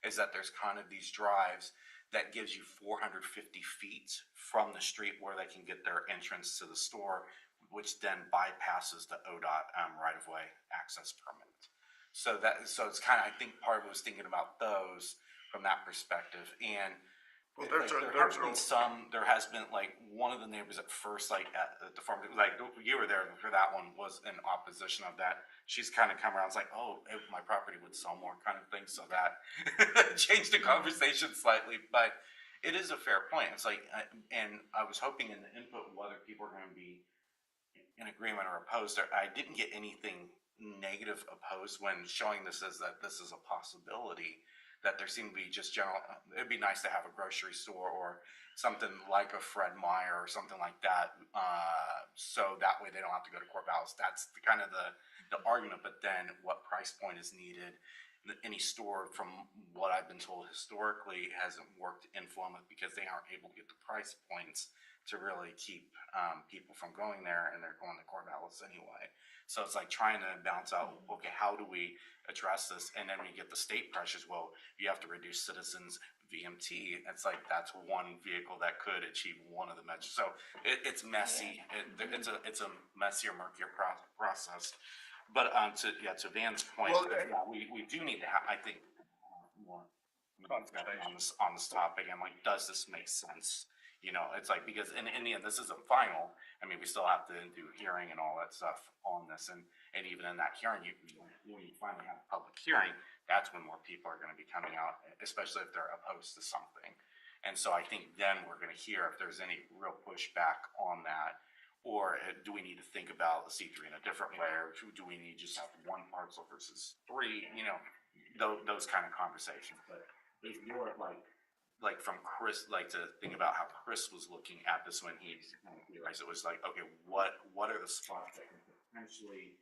is that there's kind of these drives that gives you 450 feet from the street where they can get their entrance to the store, which then bypasses the ODOT right-of-way access permit. So it's kind of, I think part of it was thinking about those from that perspective. And Well, there's Like, there has been some, there has been like, one of the neighbors at first, like at the farm, like you were there for that one, was in opposition of that. She's kind of come around, it's like, oh, if my property would sell more kind of thing, so that changed the conversation slightly, but it is a fair point. It's like, and I was hoping in the input whether people are gonna be in agreement or opposed. I didn't get anything negative opposed when showing this as that this is a possibility, that there seemed to be just general, it'd be nice to have a grocery store or something like a Fred Meyer or something like that. So that way they don't have to go to Corvallis. That's the kind of the argument, but then what price point is needed? Any store, from what I've been told historically, hasn't worked in Philomath because they aren't able to get the price points to really keep people from going there, and they're going to Corvallis anyway. So it's like trying to balance out, okay, how do we address this? And then we get the state pressures, well, you have to reduce citizens VMT. It's like, that's one vehicle that could achieve one of the measures. So it's messy. It's a messier, murkier process. But to Van's point, Well, yeah, we do need to have, I think, more on this topic, and like, does this make sense? You know, it's like, because in the end, this isn't final. I mean, we still have to do hearing and all that stuff on this, and even in that hearing, when you finally have a public hearing, that's when more people are gonna be coming out, especially if they're opposed to something. And so I think then we're gonna hear if there's any real pushback on that, or do we need to think about the C3 in a different way, or do we need to just have one parcel versus three, you know, those kind of conversations. But it's more like from Chris, like to think about how Chris was looking at this when he realized it was like, okay, what are the spots that can potentially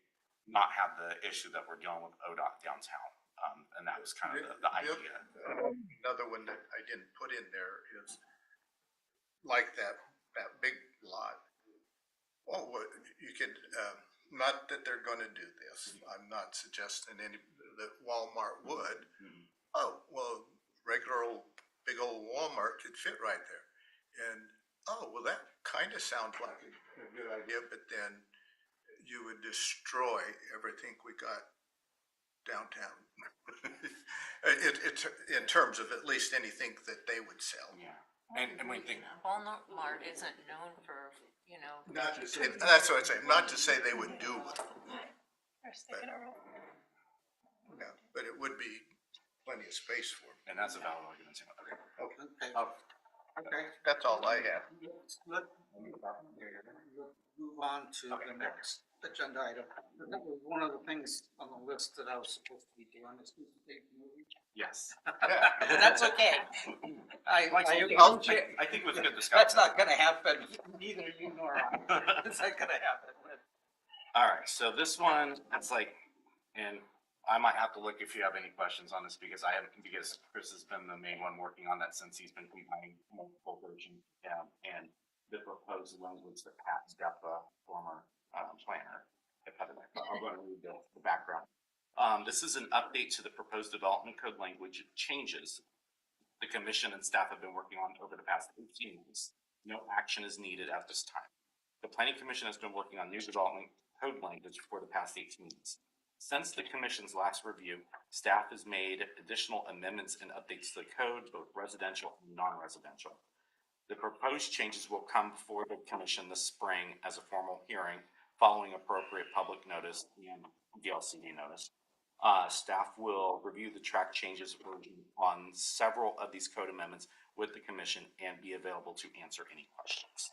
not have the issue that we're dealing with ODOT downtown? And that was kind of the idea. Another one that I didn't put in there is like that big lot. Oh, well, you could, not that they're gonna do this. I'm not suggesting that Walmart would. Oh, well, regular big old Walmart could fit right there. And, oh, well, that kind of sounds like a good idea, but then you would destroy everything we got downtown. It's in terms of at least anything that they would sell. Yeah. And we think, Walmart isn't known for, you know. Not to say, that's what I'm saying, not to say they would do it. They're sticking around. Yeah, but it would be plenty of space for them. and that's a valid argument too. Okay. Okay. Oh, Okay. That's all I have. Let's move on to the next agenda item. That was one of the things on the list that I was supposed to be doing, is Mr. Dave movie. yes. That's okay. I I think it was a good discussion. That's not gonna happen, neither you nor I. It's not gonna happen. All right, so this one, it's like, and I might have to look if you have any questions on this, because because Chris has been the main one working on that since he's been combining multiple versions. And the proposed language that Pat Steppa, former planner, I'm going to read the background. This is an update to the proposed development code language changes the commission and staff have been working on over the past 18 months. No action is needed at this time. The planning commission has been working on new development code language for the past 18 months. Since the commission's last review, staff has made additional amendments and updates to the code, both residential and non-residential. The proposed changes will come before the commission this spring as a formal hearing following appropriate public notice and DLCD notice. Staff will review the track changes on several of these code amendments with the commission and be available to answer any questions.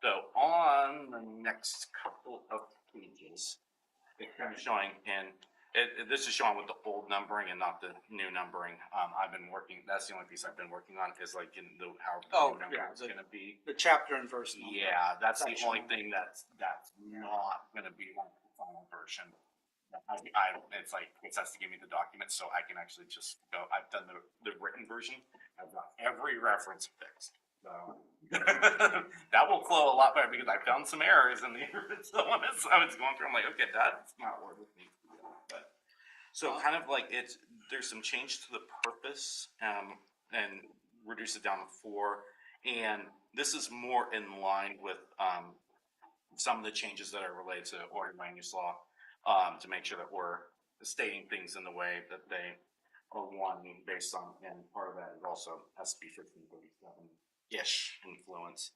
So on the next couple of pages, it's kind of showing, and this is showing with the old numbering and not the new numbering. I've been working, that's the only piece I've been working on, is like in how the new numbering is gonna be. The chapter and verse number. Yeah, that's the Section. only thing that's not gonna be like the final version. It's like, it has to give me the document so I can actually just go, I've done the written version. I've got every reference fixed. So that will flow a lot better, because I found some errors in the original one as I was going through. I'm like, okay, that's not what it needs to be. But so kind of like there's some change to the purpose, and reduce it down to 4. And this is more in line with some of the changes that are related to Oregon land use law, to make sure that we're stating things in the way that they one based on, and part of that is also SB 1537-ish influence.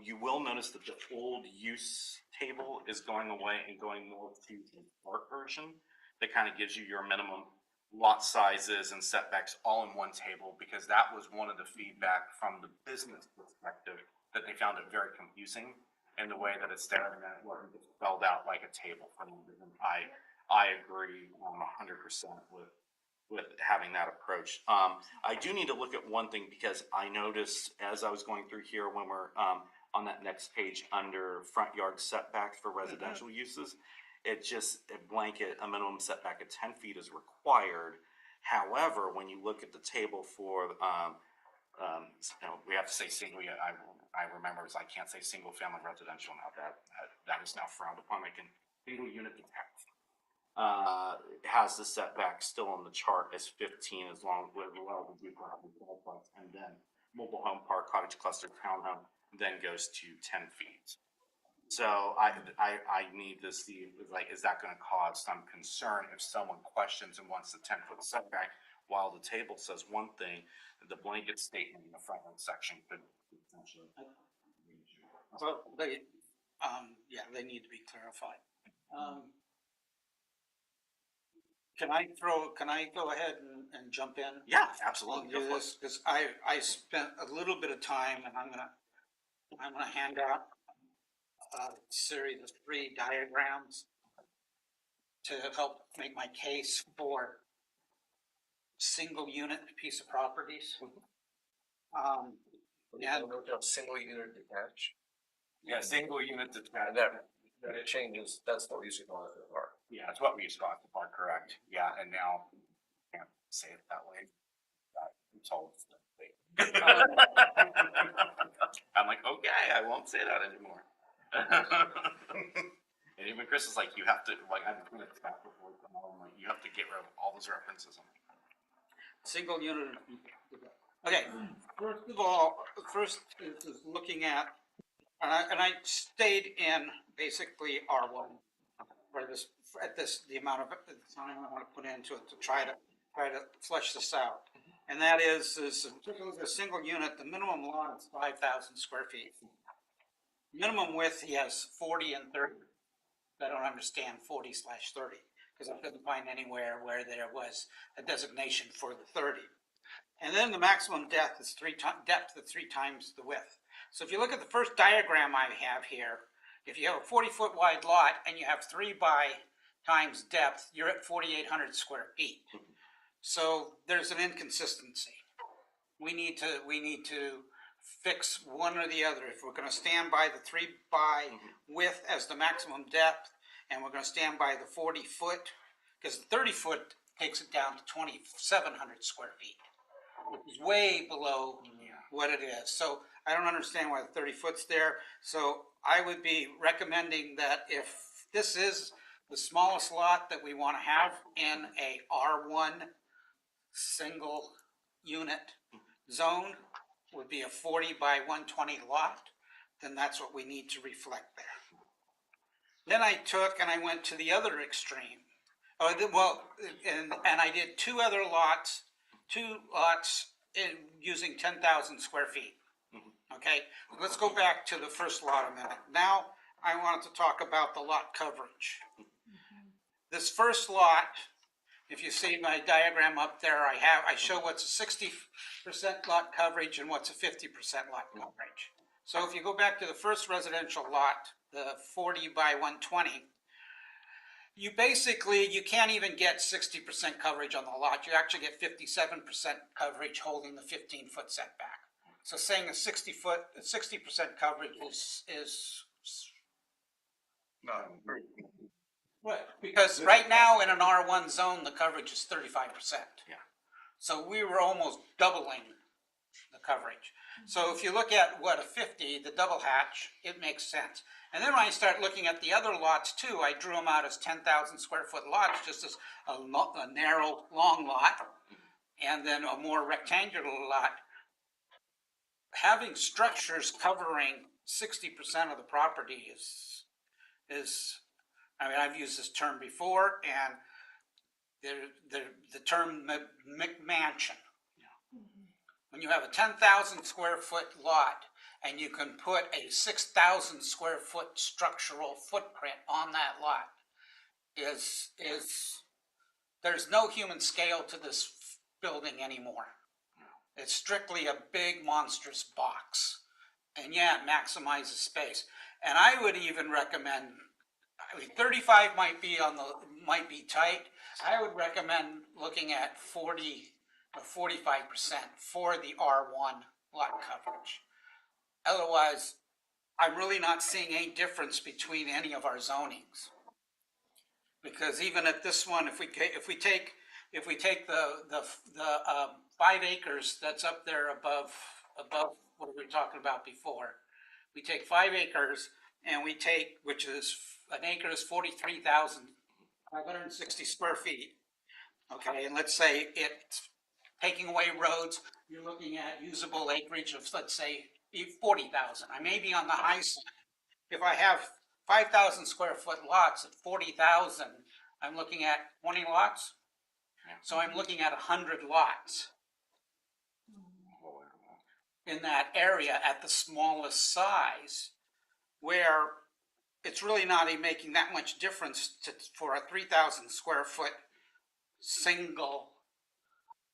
You will notice that the old use table is going away and going more to the art version. That kind of gives you your minimum lot sizes and setbacks all in one table, because that was one of the feedback from the business perspective, that they found it very confusing in the way that it's there and that it wasn't spelled out like a table for them. And I agree 100% with having that approach. I do need to look at one thing, because I noticed as I was going through here, when we're on that next page under front yard setbacks for residential uses, it just a blanket, a minimum setback of 10 feet is required. However, when you look at the table for, we have to say single, I remember, I can't say single family residential now, that is now frowned upon. I can single unit detached. Has the setback still on the chart as 15, as long as well as and then mobile home park, cottage cluster, townhome, then goes to 10 feet. So I need to see, like, is that going to cause some concern if someone questions and wants the 10-foot setback, while the table says one thing, the blanket statement in the front end section could potentially. Well, they need to be clarified. Can I go ahead and jump in? Yeah, absolutely. Do this, because I spent a little bit of time, and I'm gonna hand out a series of 3 diagrams to help make my case for single unit piece of properties. And Single unit detached. Yeah, single unit detached. That it changes, that's what we used to call it in the park. Yeah, that's what we used to call it the park, correct? Yeah, and now can't say it that way. I'm told. I'm like, okay, I won't say that anymore. And even Chris is like, you have to, like, I'm doing it before, like, you have to get rid of all those references. single unit. Okay, first of all, first is looking at, and I stayed in basically R1 for this, the amount of time I want to put into it to try to flesh this out. And that is a single unit, the minimum lot is 5,000 square feet. Minimum width, he has 40 and 30. I don't understand 40/30, because I couldn't find anywhere where there was a designation for the 30. And then the maximum depth is 3 times the width. So if you look at the first diagram I have here, if you have a 40-foot wide lot and you have 3 by times depth, you're at 4,800 square feet. So there's an inconsistency. We need to fix one or the other. If we're going to stand by the 3 by width as the maximum depth, and we're going to stand by the 40-foot, because the 30-foot takes it down to 2,700 square feet, which is way below what it is. So I don't understand why the 30-foot's there. So I would be recommending that if this is the smallest lot that we want to have in a R1 single unit zone, would be a 40 by 120 lot, then that's what we need to reflect there. Then I took and I went to the other extreme. And I did 2 other lots, 2 lots using 10,000 square feet. Okay, let's go back to the first lot a minute. Now I want to talk about the lot coverage. This first lot, if you see my diagram up there, I show what's a 60% lot coverage and what's a 50% lot coverage. So if you go back to the first residential lot, the 40 by 120, you can't even get 60% coverage on the lot. You actually get 57% coverage holding the 15-foot setback. So saying a 60% coverage is No, right, because right now in an R1 zone, the coverage is 35%. Yeah. So we were almost doubling the coverage. So if you look at what a 50, the double hatch, it makes sense. And then when I start looking at the other lots too, I drew them out as 10,000 square foot lots, just as a narrow, long lot, and then a more rectangular lot. Having structures covering 60% of the property is, I mean, I've used this term before, and the term McMansion. When you have a 10,000 square foot lot and you can put a 6,000 square foot structural footprint on that lot, there's no human scale to this building anymore. It's strictly a big monstrous box. And yeah, it maximizes space. And I would even recommend, 35 might be tight. I would recommend looking at 40 or 45% for the R1 lot coverage. Otherwise, I'm really not seeing any difference between any of our zonings. Because even at this one, if we take the 5 acres that's up there above what we were talking about before, we take 5 acres and which is an acre is 43,560 square feet. Okay, and let's say it's taking away roads, you're looking at usable acreage of, let's say, 40,000. I may be on the high side. If I have 5,000 square foot lots at 40,000, I'm looking at 20 lots. So I'm looking at 100 lots in that area at the smallest size, where it's really not even making that much difference for a 3,000 square foot single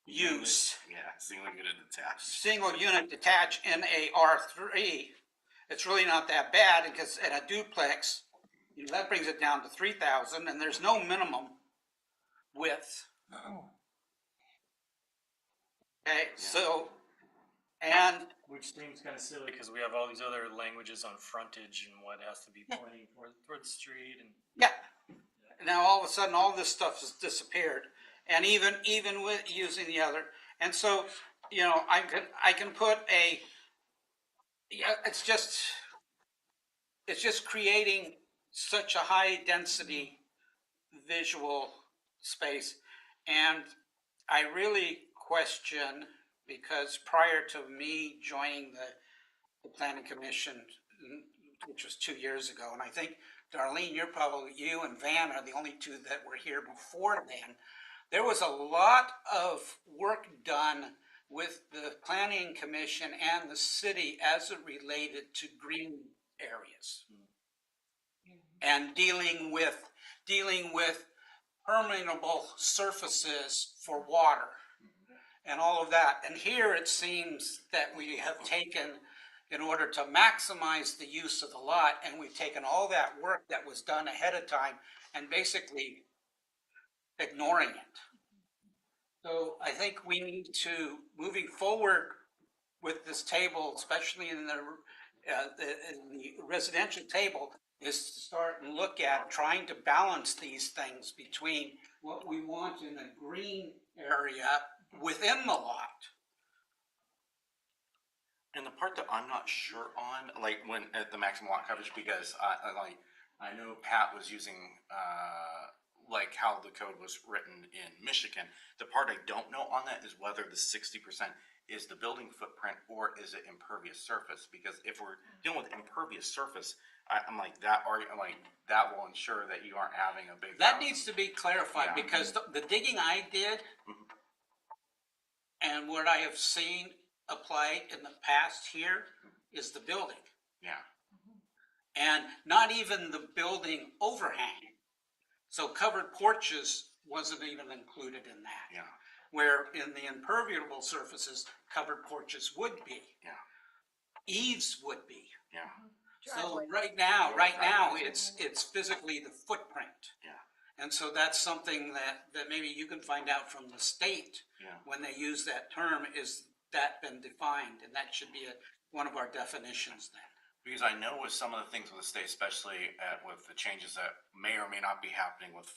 use. Yeah, Single unit detached in a R3, it's really not that bad, because in a duplex, that brings it down to 3,000, and there's no minimum width. Okay, so, and Which seems kind of silly because we have all these other languages on frontage and what has to be pointing toward the street and. yeah, now all of a sudden, all this stuff has disappeared, and even with using the other, and so, I can put it's just creating such a high density visual space, and I really question, because prior to me joining the planning commission, which was 2 years ago, and I think, Darlene, you and Van are the only two that were here before then, there was a lot of work done with the planning commission and the city as it related to green areas. And dealing with permeable surfaces for water and all of that. And here it seems that we have taken, in order to maximize the use of the lot, and we've taken all that work that was done ahead of time and basically ignoring it. So I think we need to, moving forward with this table, especially in the residential table, is to start and look at trying to balance these things between what we want in a green area within the lot. And the part that I'm not sure on, like when at the maximum lot coverage, because I know Pat was using like how the code was written in Michigan. The part I don't know on that is whether the 60% is the building footprint or is it impervious surface? Because if we're dealing with impervious surface, I'm like that will ensure that you aren't having a big. That needs to be clarified, because the digging I did and what I have seen apply in the past here is the building. Yeah. And not even the building overhang. So covered porches wasn't even included in that. Yeah. Where in the impermeable surfaces, covered porches would be. Yeah. Eaves would be. Yeah. So right now, it's physically the footprint. Yeah. And so that's something that maybe you can find out from the state. Yeah. When they use that term, is that been defined? And that should be one of our definitions then. Because I know with some of the things with the state, especially with the changes that may or may not be happening with the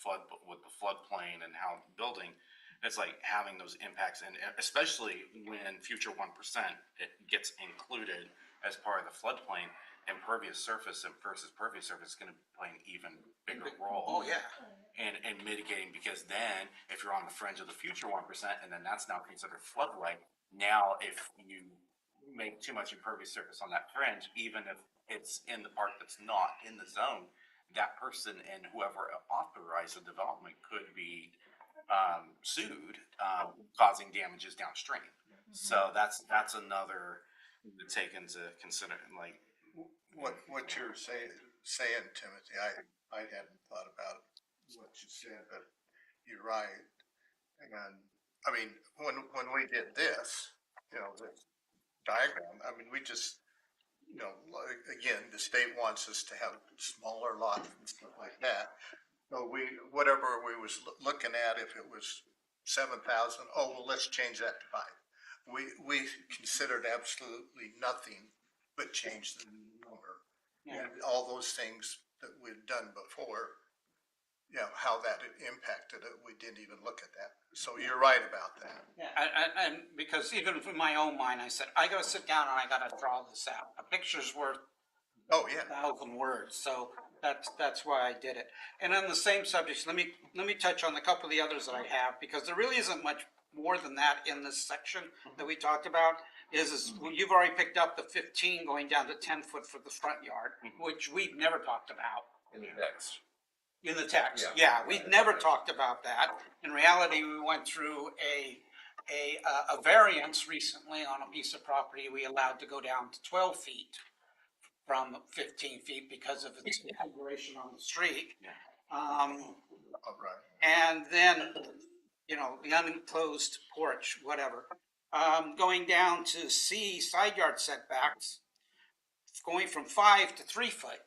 floodplain and how building, it's like having those impacts, and especially when future 1% it gets included as part of the floodplain, impervious surface versus pervious surface is going to play an even bigger role. Oh yeah. And mitigating, because then if you're on the fringe of the future 1%, and then that's now considered floodway. Now, if you make too much impervious surface on that fringe, even if it's in the part that's not in the zone, that person and whoever authorized the development could be sued, causing damages downstream. So that's another to take into consider, like, What you're saying, Timothy, I hadn't thought about what you said, but you're right. And, I mean, when we did this, this diagram, I mean, we just, like, again, the state wants us to have smaller lots and stuff like that. So whatever we was looking at, if it was 7,000, oh, well, let's change that to 5. We considered absolutely nothing but change the number. And all those things that we've done before, how that impacted it, we didn't even look at that. So you're right about that. Yeah, and because even from my own mind, I said, I gotta sit down and I gotta draw this out. A picture's worth Oh, yeah. 1,000 words, so that's why I did it. And on the same subject, let me touch on a couple of the others that I have, because there really isn't much more than that in this section that we talked about. Well, you've already picked up the 15 going down to 10 foot for the front yard, which we've never talked about. In the next. In the text, yeah, we've never talked about that. In reality, we went through a variance recently on a piece of property we allowed to go down to 12 feet from 15 feet because of its configuration on the street. All right. And then, the unenclosed porch, whatever. Going down to C, side yard setbacks, going from 5 to 3 foot.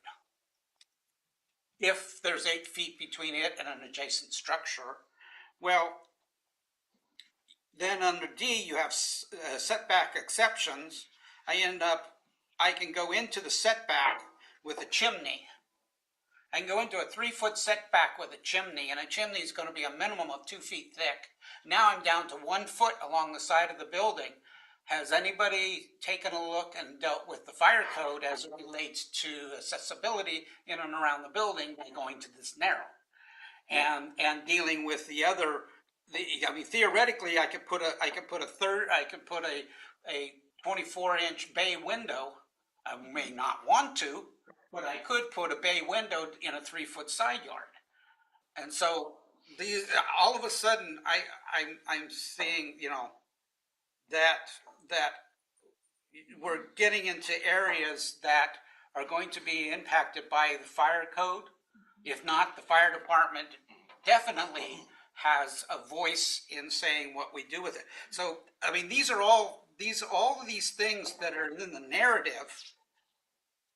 If there's 8 feet between it and an adjacent structure. Well, then under D, you have setback exceptions. I can go into the setback with a chimney. I can go into a 3 foot setback with a chimney, and a chimney is going to be a minimum of 2 feet thick. Now I'm down to 1 foot along the side of the building. Has anybody taken a look and dealt with the fire code as it relates to accessibility in and around the building by going to this narrow? And dealing with the other, I mean, theoretically, I could put a 24-inch bay window. I may not want to, but I could put a bay window in a 3 foot side yard. And so all of a sudden, I'm seeing, that we're getting into areas that are going to be impacted by the fire code. If not, the fire department definitely has a voice in saying what we do with it. So, I mean, all of these things that are in the narrative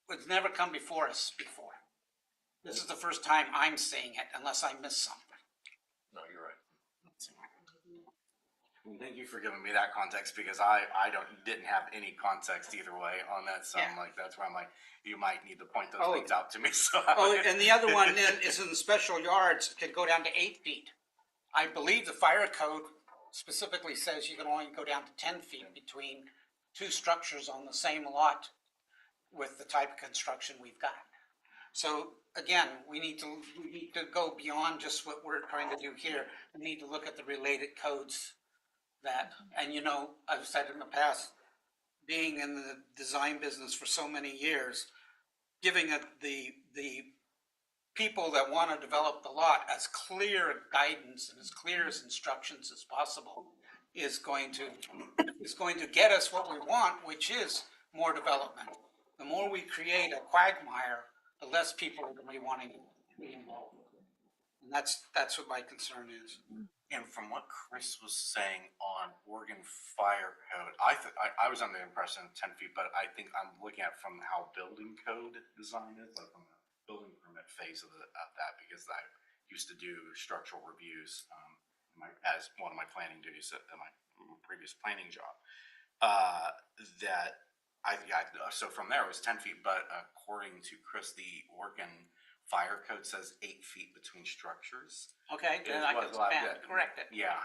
would never come before us before. This is the first time I'm seeing it, unless I missed something. No, you're right. thank you for giving me that context, because I didn't have any context either way on that, so I'm like, that's why I'm like, you might need to point those things out to me, so. And the other one then is in the special yards, can go down to 8 feet. I believe the fire code specifically says you can only go down to 10 feet between two structures on the same lot with the type of construction we've got. So again, we need to go beyond just what we're trying to do here. We need to look at the related codes that, and I've said in the past, being in the design business for so many years, giving the people that want to develop the lot as clear guidance and as clear as instructions as possible is going to get us what we want, which is more development. The more we create a quagmire, the less people are going to be wanting to be involved. And that's what my concern is. And from what Chris was saying on Oregon Fire Code, I was under the impression 10 feet, but I think I'm looking at from how building code design is, like from the building permit phase of that, because I used to do structural reviews as one of my planning duties at my previous planning job. So from there it was 10 feet, but according to Chris, the Oregon Fire Code says 8 feet between structures. Okay, then I can correct it. Yeah,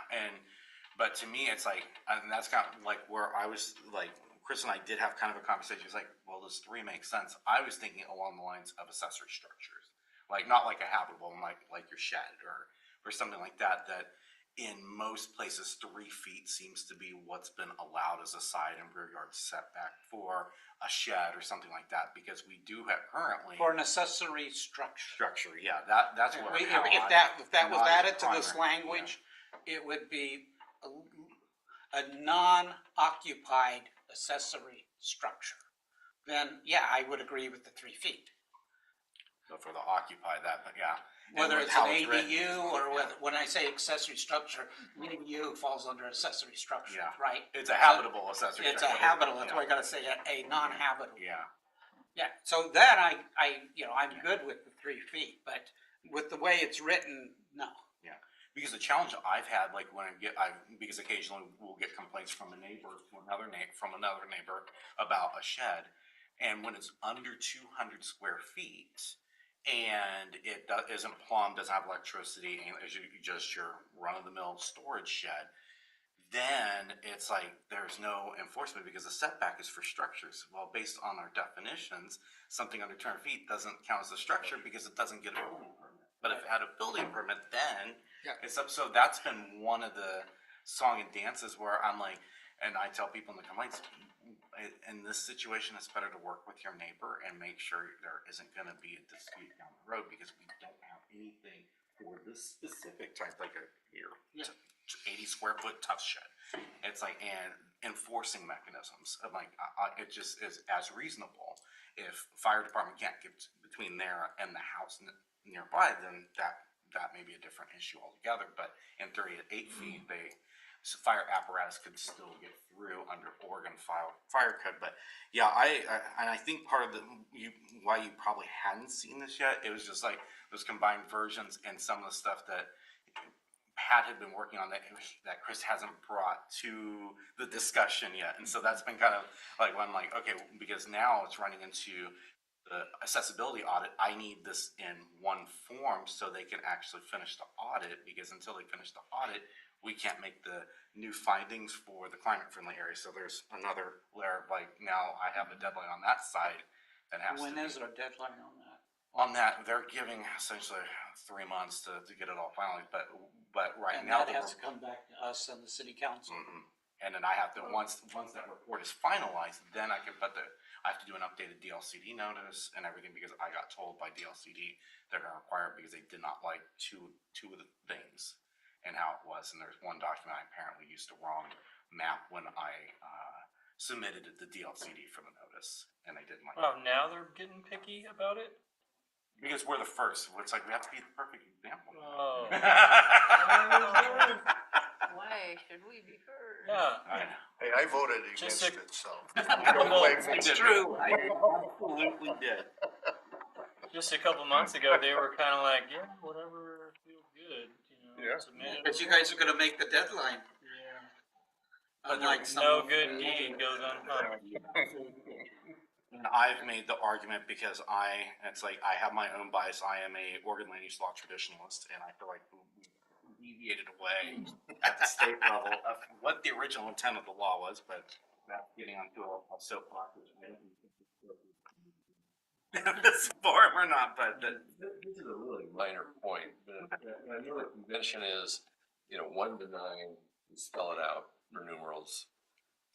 but to me, it's like, and that's kind of like where I was like, Chris and I did have kind of a conversation. It's like, well, does 3 make sense? I was thinking along the lines of accessory structures, like not like a habitable, like your shed or something like that. That in most places, 3 feet seems to be what's been allowed as a side and rear yard setback for a shed or something like that, because we do have currently For an accessory structure. structure. Yeah, that's what. If that was added to this language, it would be a non-occupied accessory structure, then yeah, I would agree with the 3 feet. So for the occupied, that, but yeah. And Whether with it's how an written, ADU or whether, when I say accessory structure, an ADU falls under accessory structure, Yeah. right? It's a habitable accessory. It's a structure. habitable, that's why I gotta say a non-habitable. Yeah. Yeah, so that I'm good with the 3 feet, but with the way it's written, no. Because the challenge I've had, like when because occasionally we'll get complaints from a neighbor, from another neighbor about a shed, and when it's under 200 square feet, and it isn't plumbed, doesn't have electricity, and it's just your run-of-the-mill storage shed, then it's like there's no enforcement because the setback is for structures. Well, based on our definitions, something under 200 feet doesn't count as a structure because it doesn't get a building permit. But if it had a building permit, then it's up. So that's been one of the song and dances where I'm like, and I tell people in the complaints, in this situation, it's better to work with your neighbor and make sure there isn't going to be a dispute down the road because we don't have anything for this specific type, like a 80 square foot tough shed. It's like, and enforcing mechanisms of like, it just is as reasonable. If fire department can't get between there and the house nearby, then that may be a different issue altogether. But in theory, at 8 feet, fire apparatus could still get through under Oregon fire code. But yeah, I think part of why you probably hadn't seen this yet, it was just like those combined versions and some of the stuff that Pat had been working on that Chris hasn't brought to the discussion yet. And so that's been kind of like when I'm like, okay, because now it's running into the accessibility audit, I need this in one form so they can actually finish the audit, because until they finish the audit, we can't make the new findings for the climate friendly area. So there's another layer of like, now I have a deadline on that side that has When to is our deadline on that? on that, they're giving essentially 3 months to get it all finalized, but right And now that has to come back to us and the city council. and then I have to, once that report is finalized, then I have to do an updated DLCD notice and everything, because I got told by DLCD they're gonna require it because they did not like two of the things and how it was. And there's one document I apparently used the wrong map when I submitted it to DLCD for the notice, and they didn't like it. Oh, now they're getting picky about it? Because we're the first, it's like we have to be the perfect example. Oh. Why should we be heard? Yeah. I know. Hey, I voted Just against a- it, so. Well, It's true. I absolutely did. Just a couple months ago, they were kind of like, yeah, whatever feels good, Yeah. submit it. But you guys are gonna make the deadline. Yeah. Unlike some No of good the- deed goes unpunished. And I've made the argument because it's like I have my own bias. I am a Oregon land use law traditionalist, and I feel like we deviated away at the state level of what the original intent of the law was, but that's getting onto a soapbox, which I don't think this forum or not, but This is a really minor point, but I know the convention is, 1 to 9, you spell it out for numerals,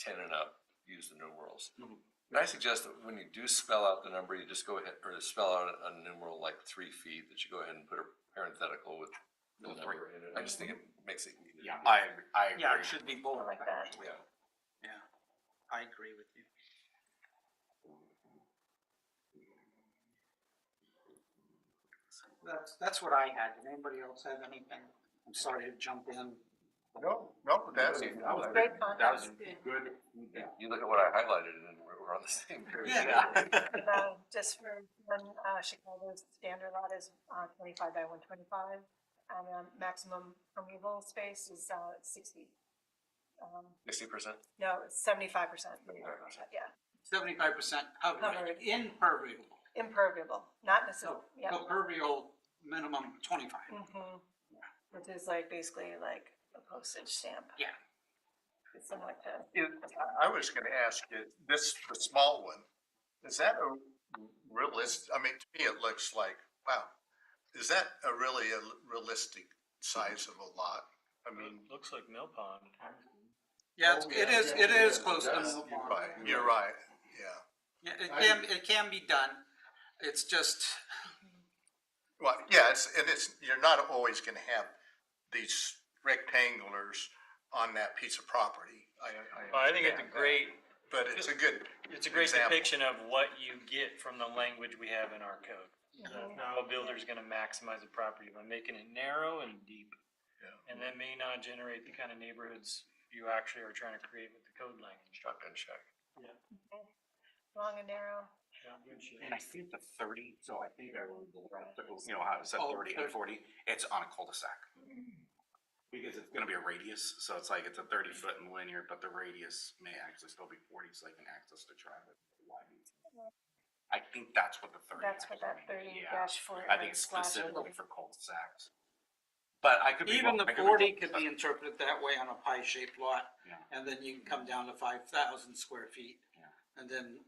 10 and up, use the numerals. Can I suggest that when you do spell out the number, you just go ahead, or spell out a numeral like 3 feet, that you go ahead and put a parenthetical with the number in it? I just think it makes it easier. yeah, I agree. Yeah, it should be bold. Like that. Yeah. Yeah, I agree with you. That's what I had. Did anybody else have anything? I'm sorry to jump in. No, that's. Great That was Good. good. You look at what I highlighted and we're on the same page. Yeah. Just for one, Chicago's standard lot is 25 by 125, and maximum permeable space is 60. 60%? No, it's 75%. Yeah, 75% covered, Covered. impermeable. impermeable, not necessarily, yeah. So permeable minimum 25. Mhm. Which is like basically like a postage stamp. Yeah. It's similar to. I was gonna ask you, the small one, is that a realistic, I mean, to me, it looks like, wow, is that a realistic size of a lot? I mean, Looks like Mill Pond. Yeah, it is close to that's- Mill you're Pond. right, you're right, yeah. Yeah, it can be done. It's just, Well, yeah, you're not always gonna have these rectangulars on that piece of property. Well, I think it's a understand that. great, But it's a good example. depiction of what you get from the language we have in our code. How a builder's gonna maximize a property by making it narrow and deep. Yeah. And that may not generate the kind of neighborhoods you actually are trying to create with the code language. Shotgun shack. Long and narrow. And I think the 30, so I think I wrote, you know, how it said Oh, 30 and 40, it's on a cul-de-sac. Because it's gonna be a radius, so it's like, it's a 30-foot in linear, but the radius may actually still be 40, so they can access the traffic. I think that's what the 30. That's what that actually- 30-4 I think it's slash- specifically for cul-de-sacs. But I could be. Even the wrong. I 40 wrong. could be interpreted that way on a pie-shaped lot. Yeah. And then you can come down to 5,000 square feet. Yeah. And then,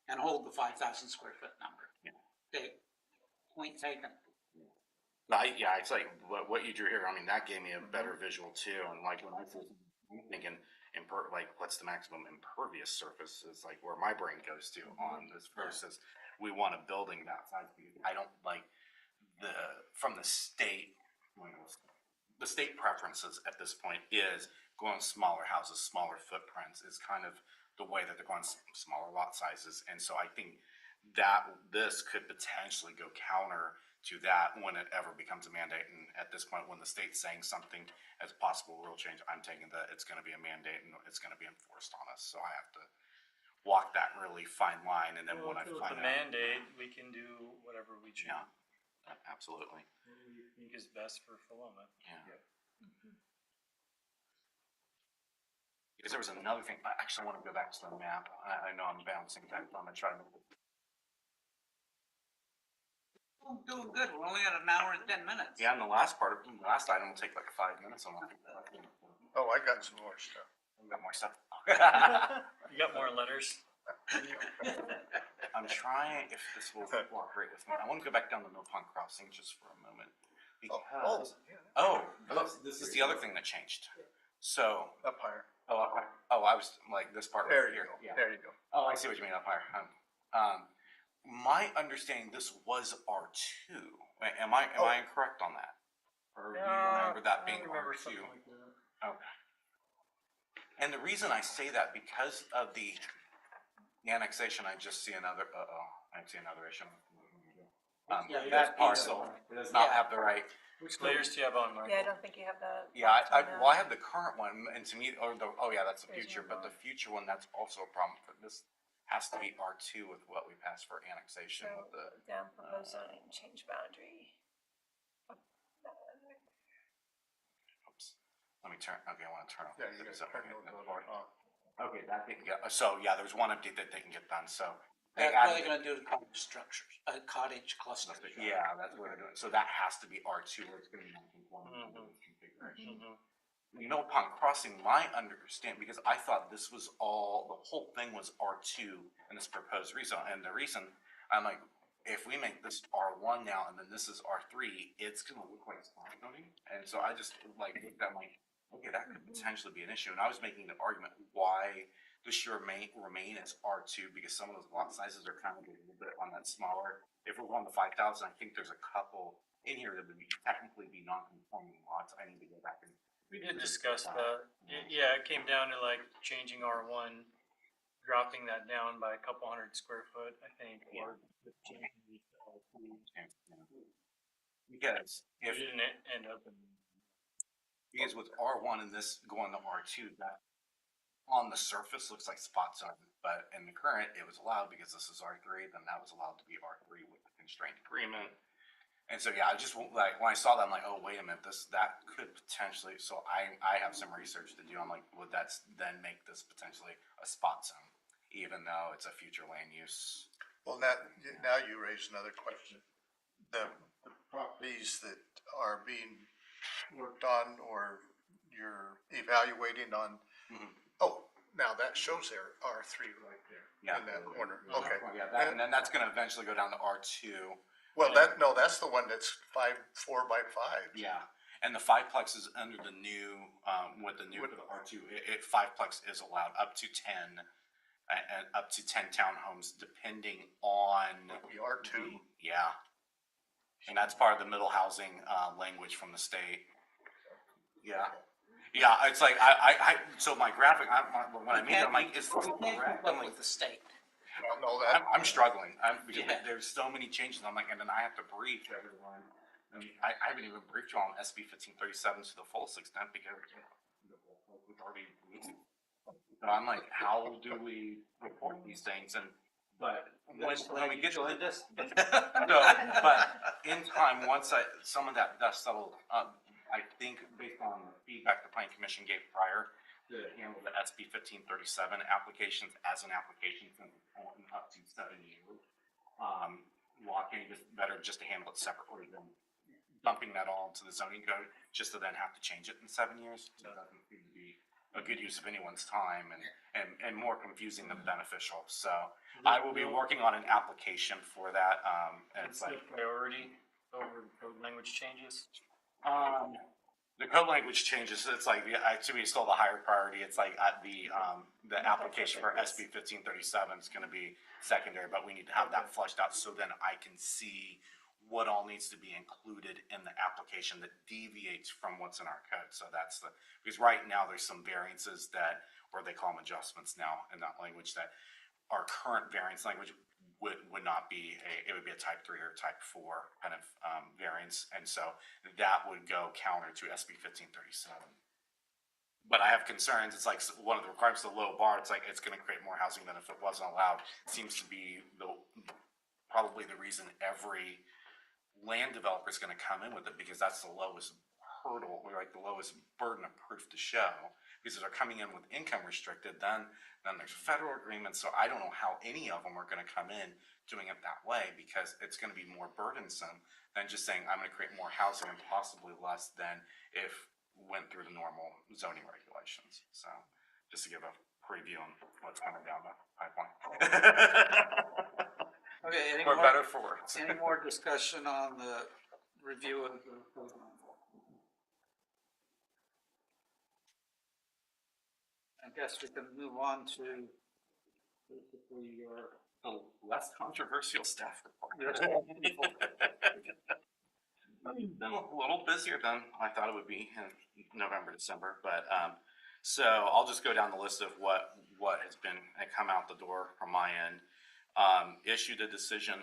and hold the 5,000 square foot number. Yeah. Okay, point taken. Yeah, it's like what you drew here. I mean, that gave me a better visual too. And like when I was thinking, like what's the maximum impervious surface is like where my brain goes to on this versus we want a building that size. I don't like from the state. The state preferences at this point is going smaller houses, smaller footprints is kind of the way that they're going, smaller lot sizes. And so I think that this could potentially go counter to that when it ever becomes a mandate. And at this point, when the state's saying something as possible rule change, I'm taking that it's gonna be a mandate and it's gonna be enforced on us. So I have to walk that really fine line, and then when I With find the out. mandate, we can do whatever we choose. Yeah, absolutely, Whatever we think is best for Philomath. yeah. Because there was another thing, I actually wanna go back to the map. I know I'm bouncing back, I'm gonna try to make it. Oh, doing good, we're only at an hour and 10 minutes. Yeah, and the last item will take like 5 minutes on that. Oh, I got some more stuff. We got more stuff. You got more letters? I'm trying, if this will cooperate with me, I wanna go back down the Mill Pond Crossing just for a moment. Because, this is the other thing that changed. So, Up higher. I was like this part There right you here. go. Yeah. There you go. Oh, I see what you mean up higher. My understanding, this was R2. Am I incorrect on that? Or do you remember that being R2? Okay. And the reason I say that, because of the annexation, I just see another, I see another issue. Yeah, This that parcel does not have the right. Which layers do you have on, Michael? Yeah, I don't think you have the. Yeah, on the- I have the current one, and to me, that's the There's future, no but the future one, that's also a problem. This has to be R2 with what we passed for annexation So, with the. down proposed zoning, change boundary. Oops. Let me turn, okay, I wanna turn off. Yeah, you the guys zone. turn those off. Okay, that they can get, so yeah, there's one update that they can get done, so. they That's what added they're gonna do to cottage structures, cottage clusters. Yeah, that's what they're doing. So that has to be R2, or it's gonna be non-conforming to the configuration. You know, upon crossing, my understand, because I thought this was the whole thing was R2 in this proposed rezone, and the reason, I'm like, if we make this R1 now, and then this is R3, it's gonna look like it's not zoning. And so I just like, looked at like, okay, that could potentially be an issue, and I was making the argument why this should remain as R2, because some of those lot sizes are kind of a little bit on that smaller. If we're going to 5,000, I think there's a couple in here that would technically be non-conforming lots. I need to go back and. We did discuss that. Yeah, it came down to like changing R1, dropping that down by a couple hundred square foot, I think. Yeah. Or changing it to R2. Because We if, didn't end up in. because with R1 and this going to R2, that on the surface looks like spot zone, but in the current, it was allowed because this is R3, then that was allowed to be R3 with the constraint agreement. And so, yeah, I just like, when I saw that, I'm like, oh, wait a minute, that could potentially, so I have some research to do. I'm like, would that then make this potentially a spot zone, even though it's a future land use? Well, now you raise another question. The properties that are being worked on or you're evaluating on, now that shows there R3 right there in that corner. Okay. Yeah, and then that's gonna eventually go down to R2. Well, that's the one that's 4 by 5. Yeah, and the fiveplex is under the new, with the new R2, fiveplex is allowed up to 10, and up to 10 townhomes depending on. The R2. Yeah. And that's part of the middle housing, language from the state. Yeah. Yeah, it's like, so my graphic, when I made it, I'm like, it's You can't correct. keep I'm up like, with the state. I don't know that. I'm struggling, because Yeah. there's so many changes, I'm like, and then I have to brief everyone. I mean, I haven't even briefed you on SB 1537 to the fullest extent, because we've already, so I'm like, how do we report these things, and, but when we get to this. no, but in time, once some of that dust settled, I think based on the feedback the planning commission gave prior to handle the SB 1537 applications as an application since it's only up to 7 years. Law can just better just to handle it separately than dumping that all into the zoning code, just to then have to change it in 7 years. So that doesn't seem to be a good use of anyone's time and more confusing than beneficial. So I will be working on an application for that. And it's It's the like, priority over code language changes. the code language changes, it's like, to me, it's still the higher priority, it's like, the application for SB 1537 is gonna be secondary, but we need to have that flushed out, so then I can see what all needs to be included in the application that deviates from what's in our code, so that's because right now, there's some variances that, or they call them adjustments now in that language, that our current variance language would not be it would be a type 3 or type 4 kind of variance, and so that would go counter to SB 1537. But I have concerns. It's like one of the requirements of the low bar. It's like it's going to create more housing than if it wasn't allowed. Seems to be probably the reason every land developer is going to come in with it, because that's the lowest hurdle, or like the lowest burden of proof to show. Because if they're coming in with income restricted, then there's federal agreements. So I don't know how any of them are going to come in doing it that way, because it's going to be more burdensome than just saying I'm going to create more housing, and possibly less than if went through the normal zoning regulations. So just to give a preview on what's coming down the pipeline. Okay, For better, for worse. any more discussion on the review of the program? I guess we can move on to basically your. The less controversial staff report. Been a little busier than I thought it would be in November, December, but so I'll just go down the list of what has been come out the door from my end. Issued a decision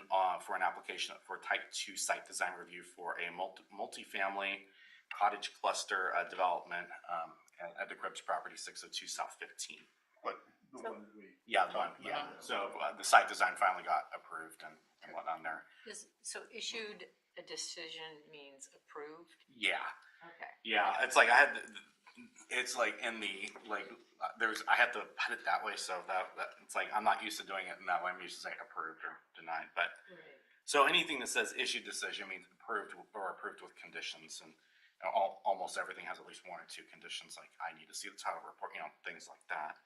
for an application for type 2 site design review for a multifamily cottage cluster development at the Cribbs property, 602 South 15. But the one that we. Yeah, the one, yeah. So the site design finally got approved and whatnot there. So issued a decision means approved? Yeah. Okay. Yeah, it's like it's like in the, like, I had to put it that way, so that it's like, I'm not used to doing it in that way, I'm used to saying approved or denied, but. Right. So anything that says issued decision means approved or approved with conditions, and almost everything has at least 1 or 2 conditions, like I need to see the title report, things like that.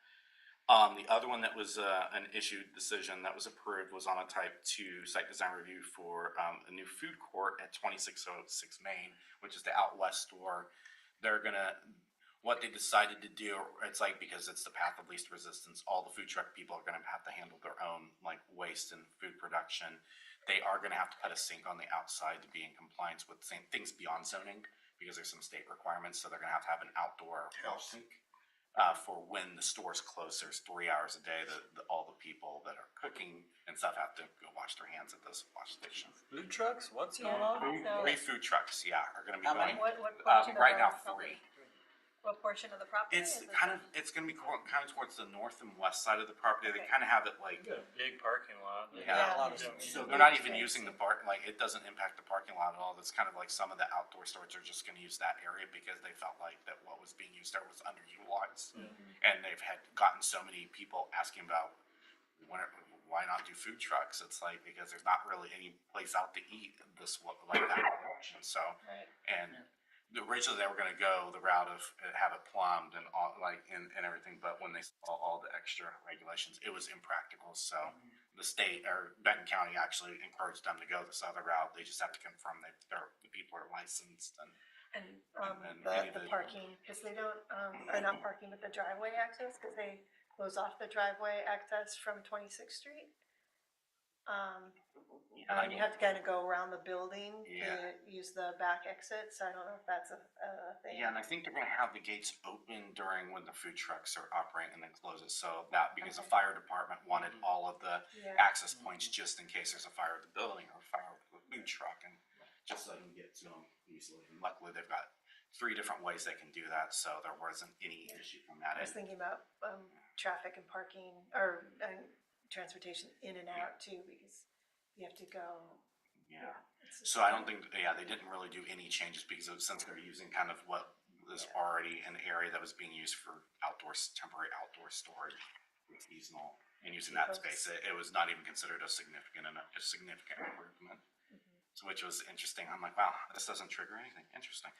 The other one that was an issued decision that was approved was on a type 2 site design review for a new food court at 2606 Main, which is the Out West store. What they decided to do, it's like, because it's the path of least resistance, all the food truck people are gonna have to handle their own like waste and food production. They are gonna have to put a sink on the outside to be in compliance with things beyond zoning, because there's some state requirements, so they're gonna have an outdoor wash sink. For when the store's closed, there's 3 hours a day that all the people that are cooking and stuff have to go wash their hands at this wash station. Food trucks? What's Yeah, so 3 food trucks, are gonna be How many? going, what portion of right now, the 3. What portion of the property? It's is it? it's gonna be kind of towards the north and west side of the property. They Okay. kind of have it like, You got a big parking lot. Yeah. A lot of so they're not even using the park, like, it doesn't impact the parking lot at all. It's kind of like some of the outdoor stores are just gonna use that area because they felt like that what was being used there was underutilized. And they've gotten so many people asking about why not do food trucks? It's like, because there's not really any place out to eat like that option, so. Right. And originally they were gonna go the route of have it plumbed and all, like, and everything, but when they saw all the extra regulations, it was impractical, so the state, or Benton County, actually encouraged them to go this other route. They just have to confirm that the people are licensed and And, And the parking, because they don't, are not parking with the driveway access, because they close off the driveway access from 26th Street. You have to kind of go around the building Yeah. to use the back exit, so I don't know if that's a thing. Yeah, and I think they're gonna have the gates open during when the food trucks are operating and then close it, so that, because the Okay. fire department wanted all of the Yeah. access points just in case there's a fire at the building or a fire with the food truck, and just so you can get to them easily. And luckily, they've got 3 different ways they can do that, so there wasn't any issue from that I was end. thinking about, traffic and parking, or, transportation in and out too, because you have to go. Yeah. It's- So I don't think, yeah, they didn't really do any changes because since they're using kind of what was already an area that was being used for temporary outdoor storage, seasonal, and using that space, it was not even considered a significant improvement. So which was interesting. I'm like, wow, this doesn't trigger anything. Interesting.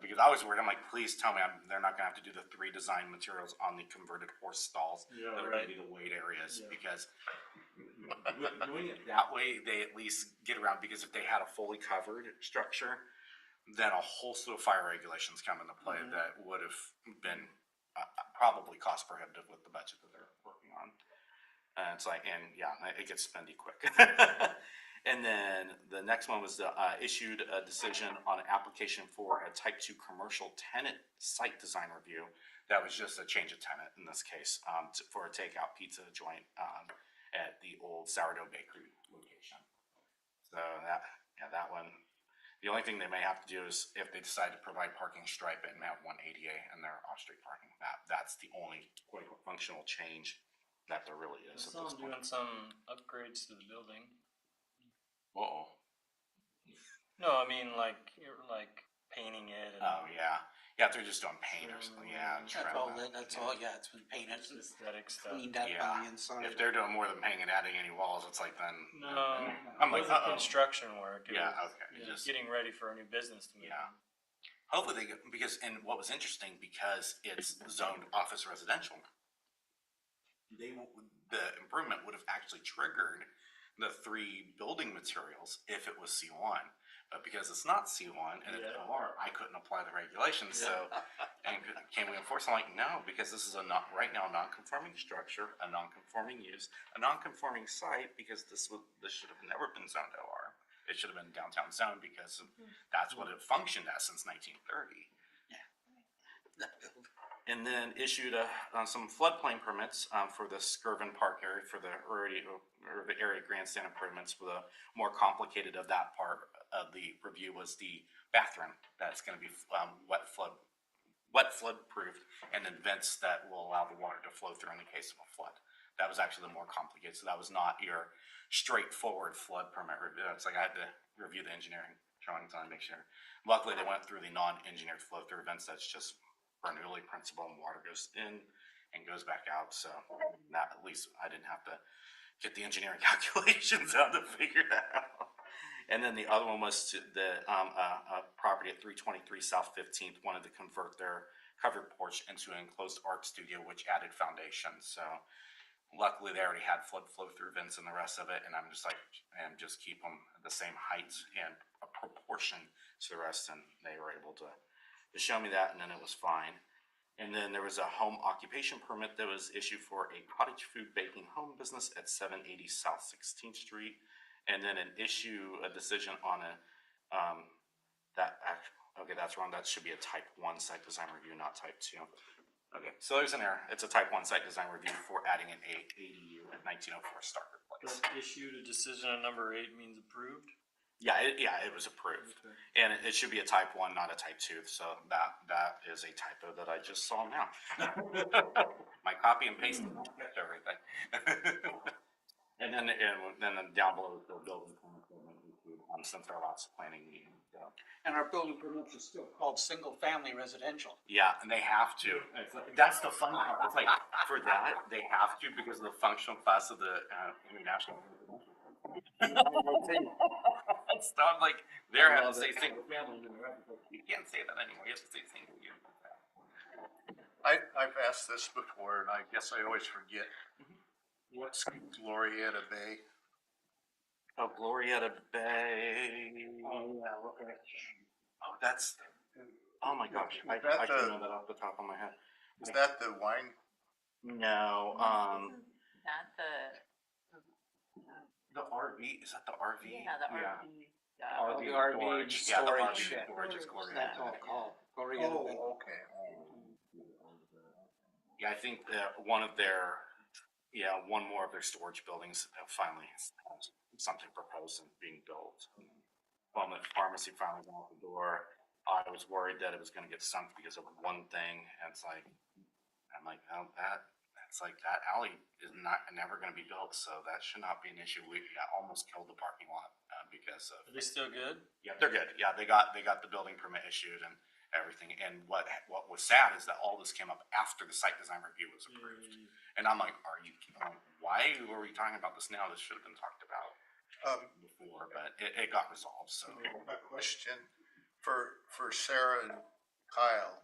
Because I was worried. I'm like, please tell me they're not gonna have to do the 3 design materials on the converted horse stalls. Yeah, That are right. gonna be the weight areas, Yeah. because doing it that way, they at least get around, because if they had a fully covered structure, then a whole slew of fire regulations come into play that would have been probably cost prohibitive with the budget that they're working on. And it's like, and yeah, it gets spendy quick. And then the next one was issued a decision on an application for a type 2 commercial tenant site design review. That was just a change of tenant in this case, for a takeout pizza joint at the old sourdough bakery location. So that one, the only thing they may have to do is if they decide to provide parking stripe and have 1 ADA in their off-street parking, that's the only quote unquote functional change that there really I is at saw this them point. doing some upgrades to the building. Uh-oh. No, I mean like you're like painting it and Oh, yeah. Yeah, if they're just doing paint or something, yeah. and That's trim all, that. that's all, yeah, it's been painted, aesthetic stuff. cleaned up Yeah. on the inside. If they're doing more than painting and adding any walls, it's like then. No, I'm it like, wasn't uh-oh. construction work. It Yeah, was, okay, you know, just- getting ready for a new business to move. Yeah. Hopefully they get, because, and what was interesting, because it's zoned office residential, the improvement would have actually triggered the 3 building materials if it was C1. But because it's not C1 and it's Yeah. OR, I couldn't apply the regulations, so, and can we enforce? I'm like, no, because this is right now, non-conforming structure, a non-conforming use, a non-conforming site, because this should have never been zoned OR. It should have been downtown zone, because that's what it functioned as since 1930. And then issued some floodplain permits for the Skirvin Park area for the area grandstand improvements. With a more complicated of that part of the review was the bathroom that's going to be wet flood proofed, and then vents that will allow the water to flow through in the case of a flood. That was actually the more complicated. So that was not your straightforward flood permit review. It's like I had to review the engineering drawings on, make sure. Luckily, they went through the non-engineered flow through vents. That's just Bernoulli principle, and water goes in and goes back out. So that, at least I didn't have to get the engineering calculations out to figure that out. And then the other one was to the property at 323 South 15th wanted to convert their covered porch into an enclosed art studio, which added foundation. So luckily they already had flow through vents and the rest of it, and I'm just like, and just keep them the same height and a proportion to the rest, and they were able to show me that, and then it was fine. And then there was a home occupation permit that was issued for a cottage food baking home business at 780 South 16th Street. And then a decision on that's wrong. That should be a type 1 site design review, not type 2. Okay, so there's an error. It's a type 1 site design review for adding an ADU at 1904 Starker Place. But issued a decision on number 8 means approved. Yeah, it was approved. Okay. And it should be a type 1, not a type 2. So that is a typo that I just saw now. My copy and paste kept everything. And then down below the building permit, since there are lots of planning meetings. So. And our building permits are still called single-family residential. Yeah, and they have to. That's the fun part. It's like, for that, they have to because of the functional class of the international. So I'm like, they're having to say single family. You can't say that anymore. You have to say single unit. I've asked this before, and I guess I always forget. What's Glorietta Bay? Oh, Glorietta Bay. Oh, yeah, okay. Oh, that's, oh my gosh, I should know that off the top of my head. Is that the wine? No, Not the The RV, is that the RV? Yeah, the RV, Oh, the RV storage. Yeah, the storage RV shed. storage is Gloria. That's all called. Gloria. Oh, okay. Yeah, I think one more of their storage buildings finally has something proposed and being built. When the pharmacy finally went out the door, I was worried that it was gonna get sunk because of one thing, and it's like, I'm like, oh, that alley is never gonna be built, so that should not be an issue. We almost killed the parking lot because of. Are they still good? Yeah, they're good. Yeah, they got the building permit issued and everything. And what was sad is that all this came up after the site design review was approved. And I'm like, why were we talking about this now? This should have been talked about before, but it got resolved, so. A question for Sarah and Kyle.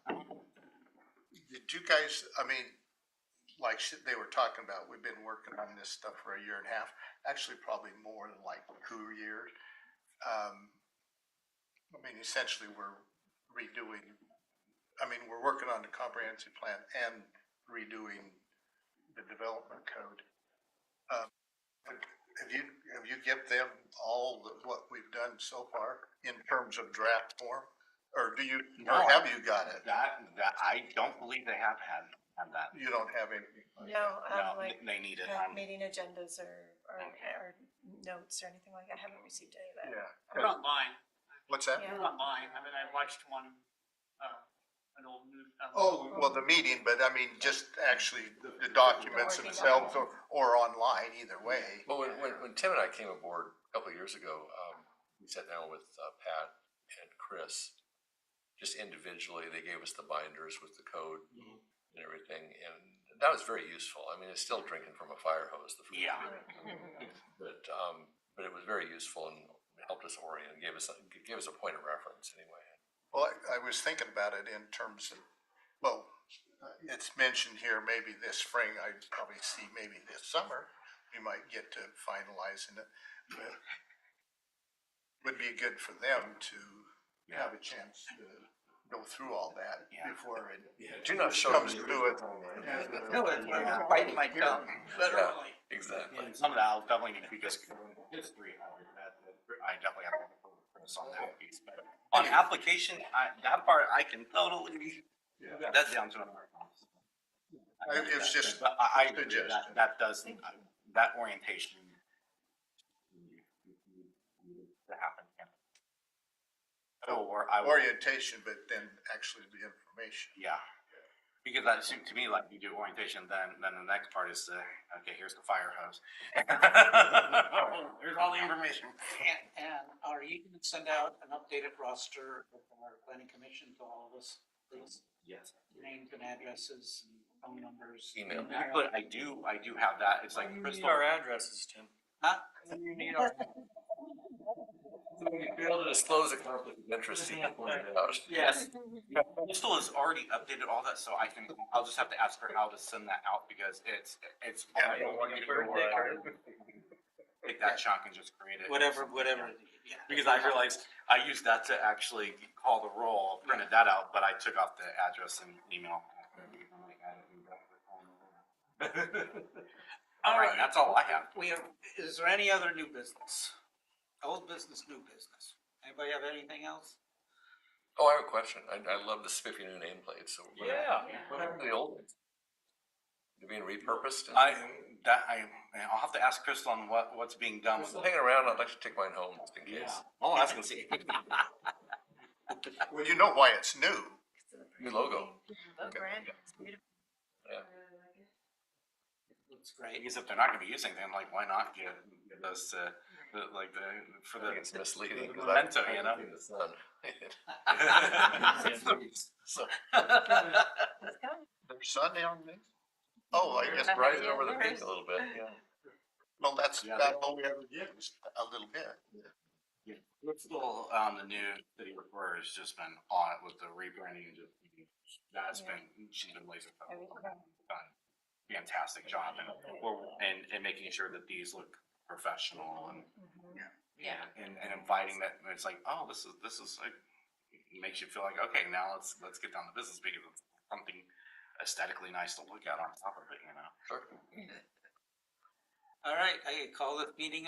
Did you guys, I mean, like they were talking about, we've been working on this stuff for a year and a half, actually probably more than like 2 years. I mean, essentially we're we're working on the comprehensive plan and redoing the development code. Have you given them all what we've done so far in terms of draft form? Or do you, or have you got it? That I don't believe they have had that. You don't have anything? like No, that? No, like, they need it. meeting agendas or notes or anything like that. I haven't received any of that. Yeah. Put it online. What's that? Yeah. Put it online. I mean, I watched one, an old news. Oh, well, the meeting, but I mean, just actually the documents themselves or online, either way. Well, when Tim and I came aboard a couple of years ago, we sat down with Pat and Chris. Just individually, they gave us the binders with the code and everything, and that was very useful. I mean, it's still drinking from a fire hose. Yeah. But it was very useful and helped us orient, gave us a point of reference anyway. Well, I was thinking about it in terms of, well, it's mentioned here, maybe this spring, I'd probably see maybe this summer, we might get to finalizing it. But would be good for them to have a chance to go through all that before it Do not show comes them. to it. No, it's biting my tongue, literally. Exactly. And some of that I'll definitely need because history, I definitely have to focus on that piece. But on application, that part I can totally, that's down to another. It's just But I suggestion. that does, that orientation to happen. Or I will, orientation, but then actually the information. yeah. Because that seemed to me like you do orientation, then the next part is okay, here's the fire hose. Here's all the information. And are you gonna send out an updated roster of our planning commission to all of us, please? Yes. Names and addresses and phone numbers. Email. Actually, I do have that. It's like You need Crystal. our addresses, Tim. Huh? You need our. When you fail to disclose a conflict of interest, you can point it out. Yes. Crystal has already updated all that, so I'll just have to ask her how to send that out because it's. Yeah, I don't want you to take that chunk and just create it. Whatever, yeah. Because I realized I used that to actually call the roll, printed that out, but I took off the address and email. All right, that's all I have. Is there any other new business? Old business, new business. Anybody have anything else? Oh, I have a question. I love the spiffy new nameplates. So Yeah. what happened to the old ones? They're being repurposed? I'll have to ask Crystal on what's being done with Still it. hanging around. I'd like to take mine home just in case. I'll ask and see. Well, you know why it's new. New logo. The brand is beautiful. Yeah. Looks great. Because if they're not gonna be using them, like, why not get those for I the. think it's misleading. 'cause Memento, I've you know? seen the sun. So, There's Sunday on this? Oh, I guess, it's rising over the peak a little bit, yeah. well, that's all we ever did was a little bit. Crystal, the new city recorder has just been on it with the rebranding and just, she's been laser focused. Done fantastic job and making sure that these look professional and inviting that, it's like, oh, this is like, it makes you feel like, okay, now let's get down to business because it's something aesthetically nice to look at on top of it, you know? Sure. All right, I call this meeting adjourned.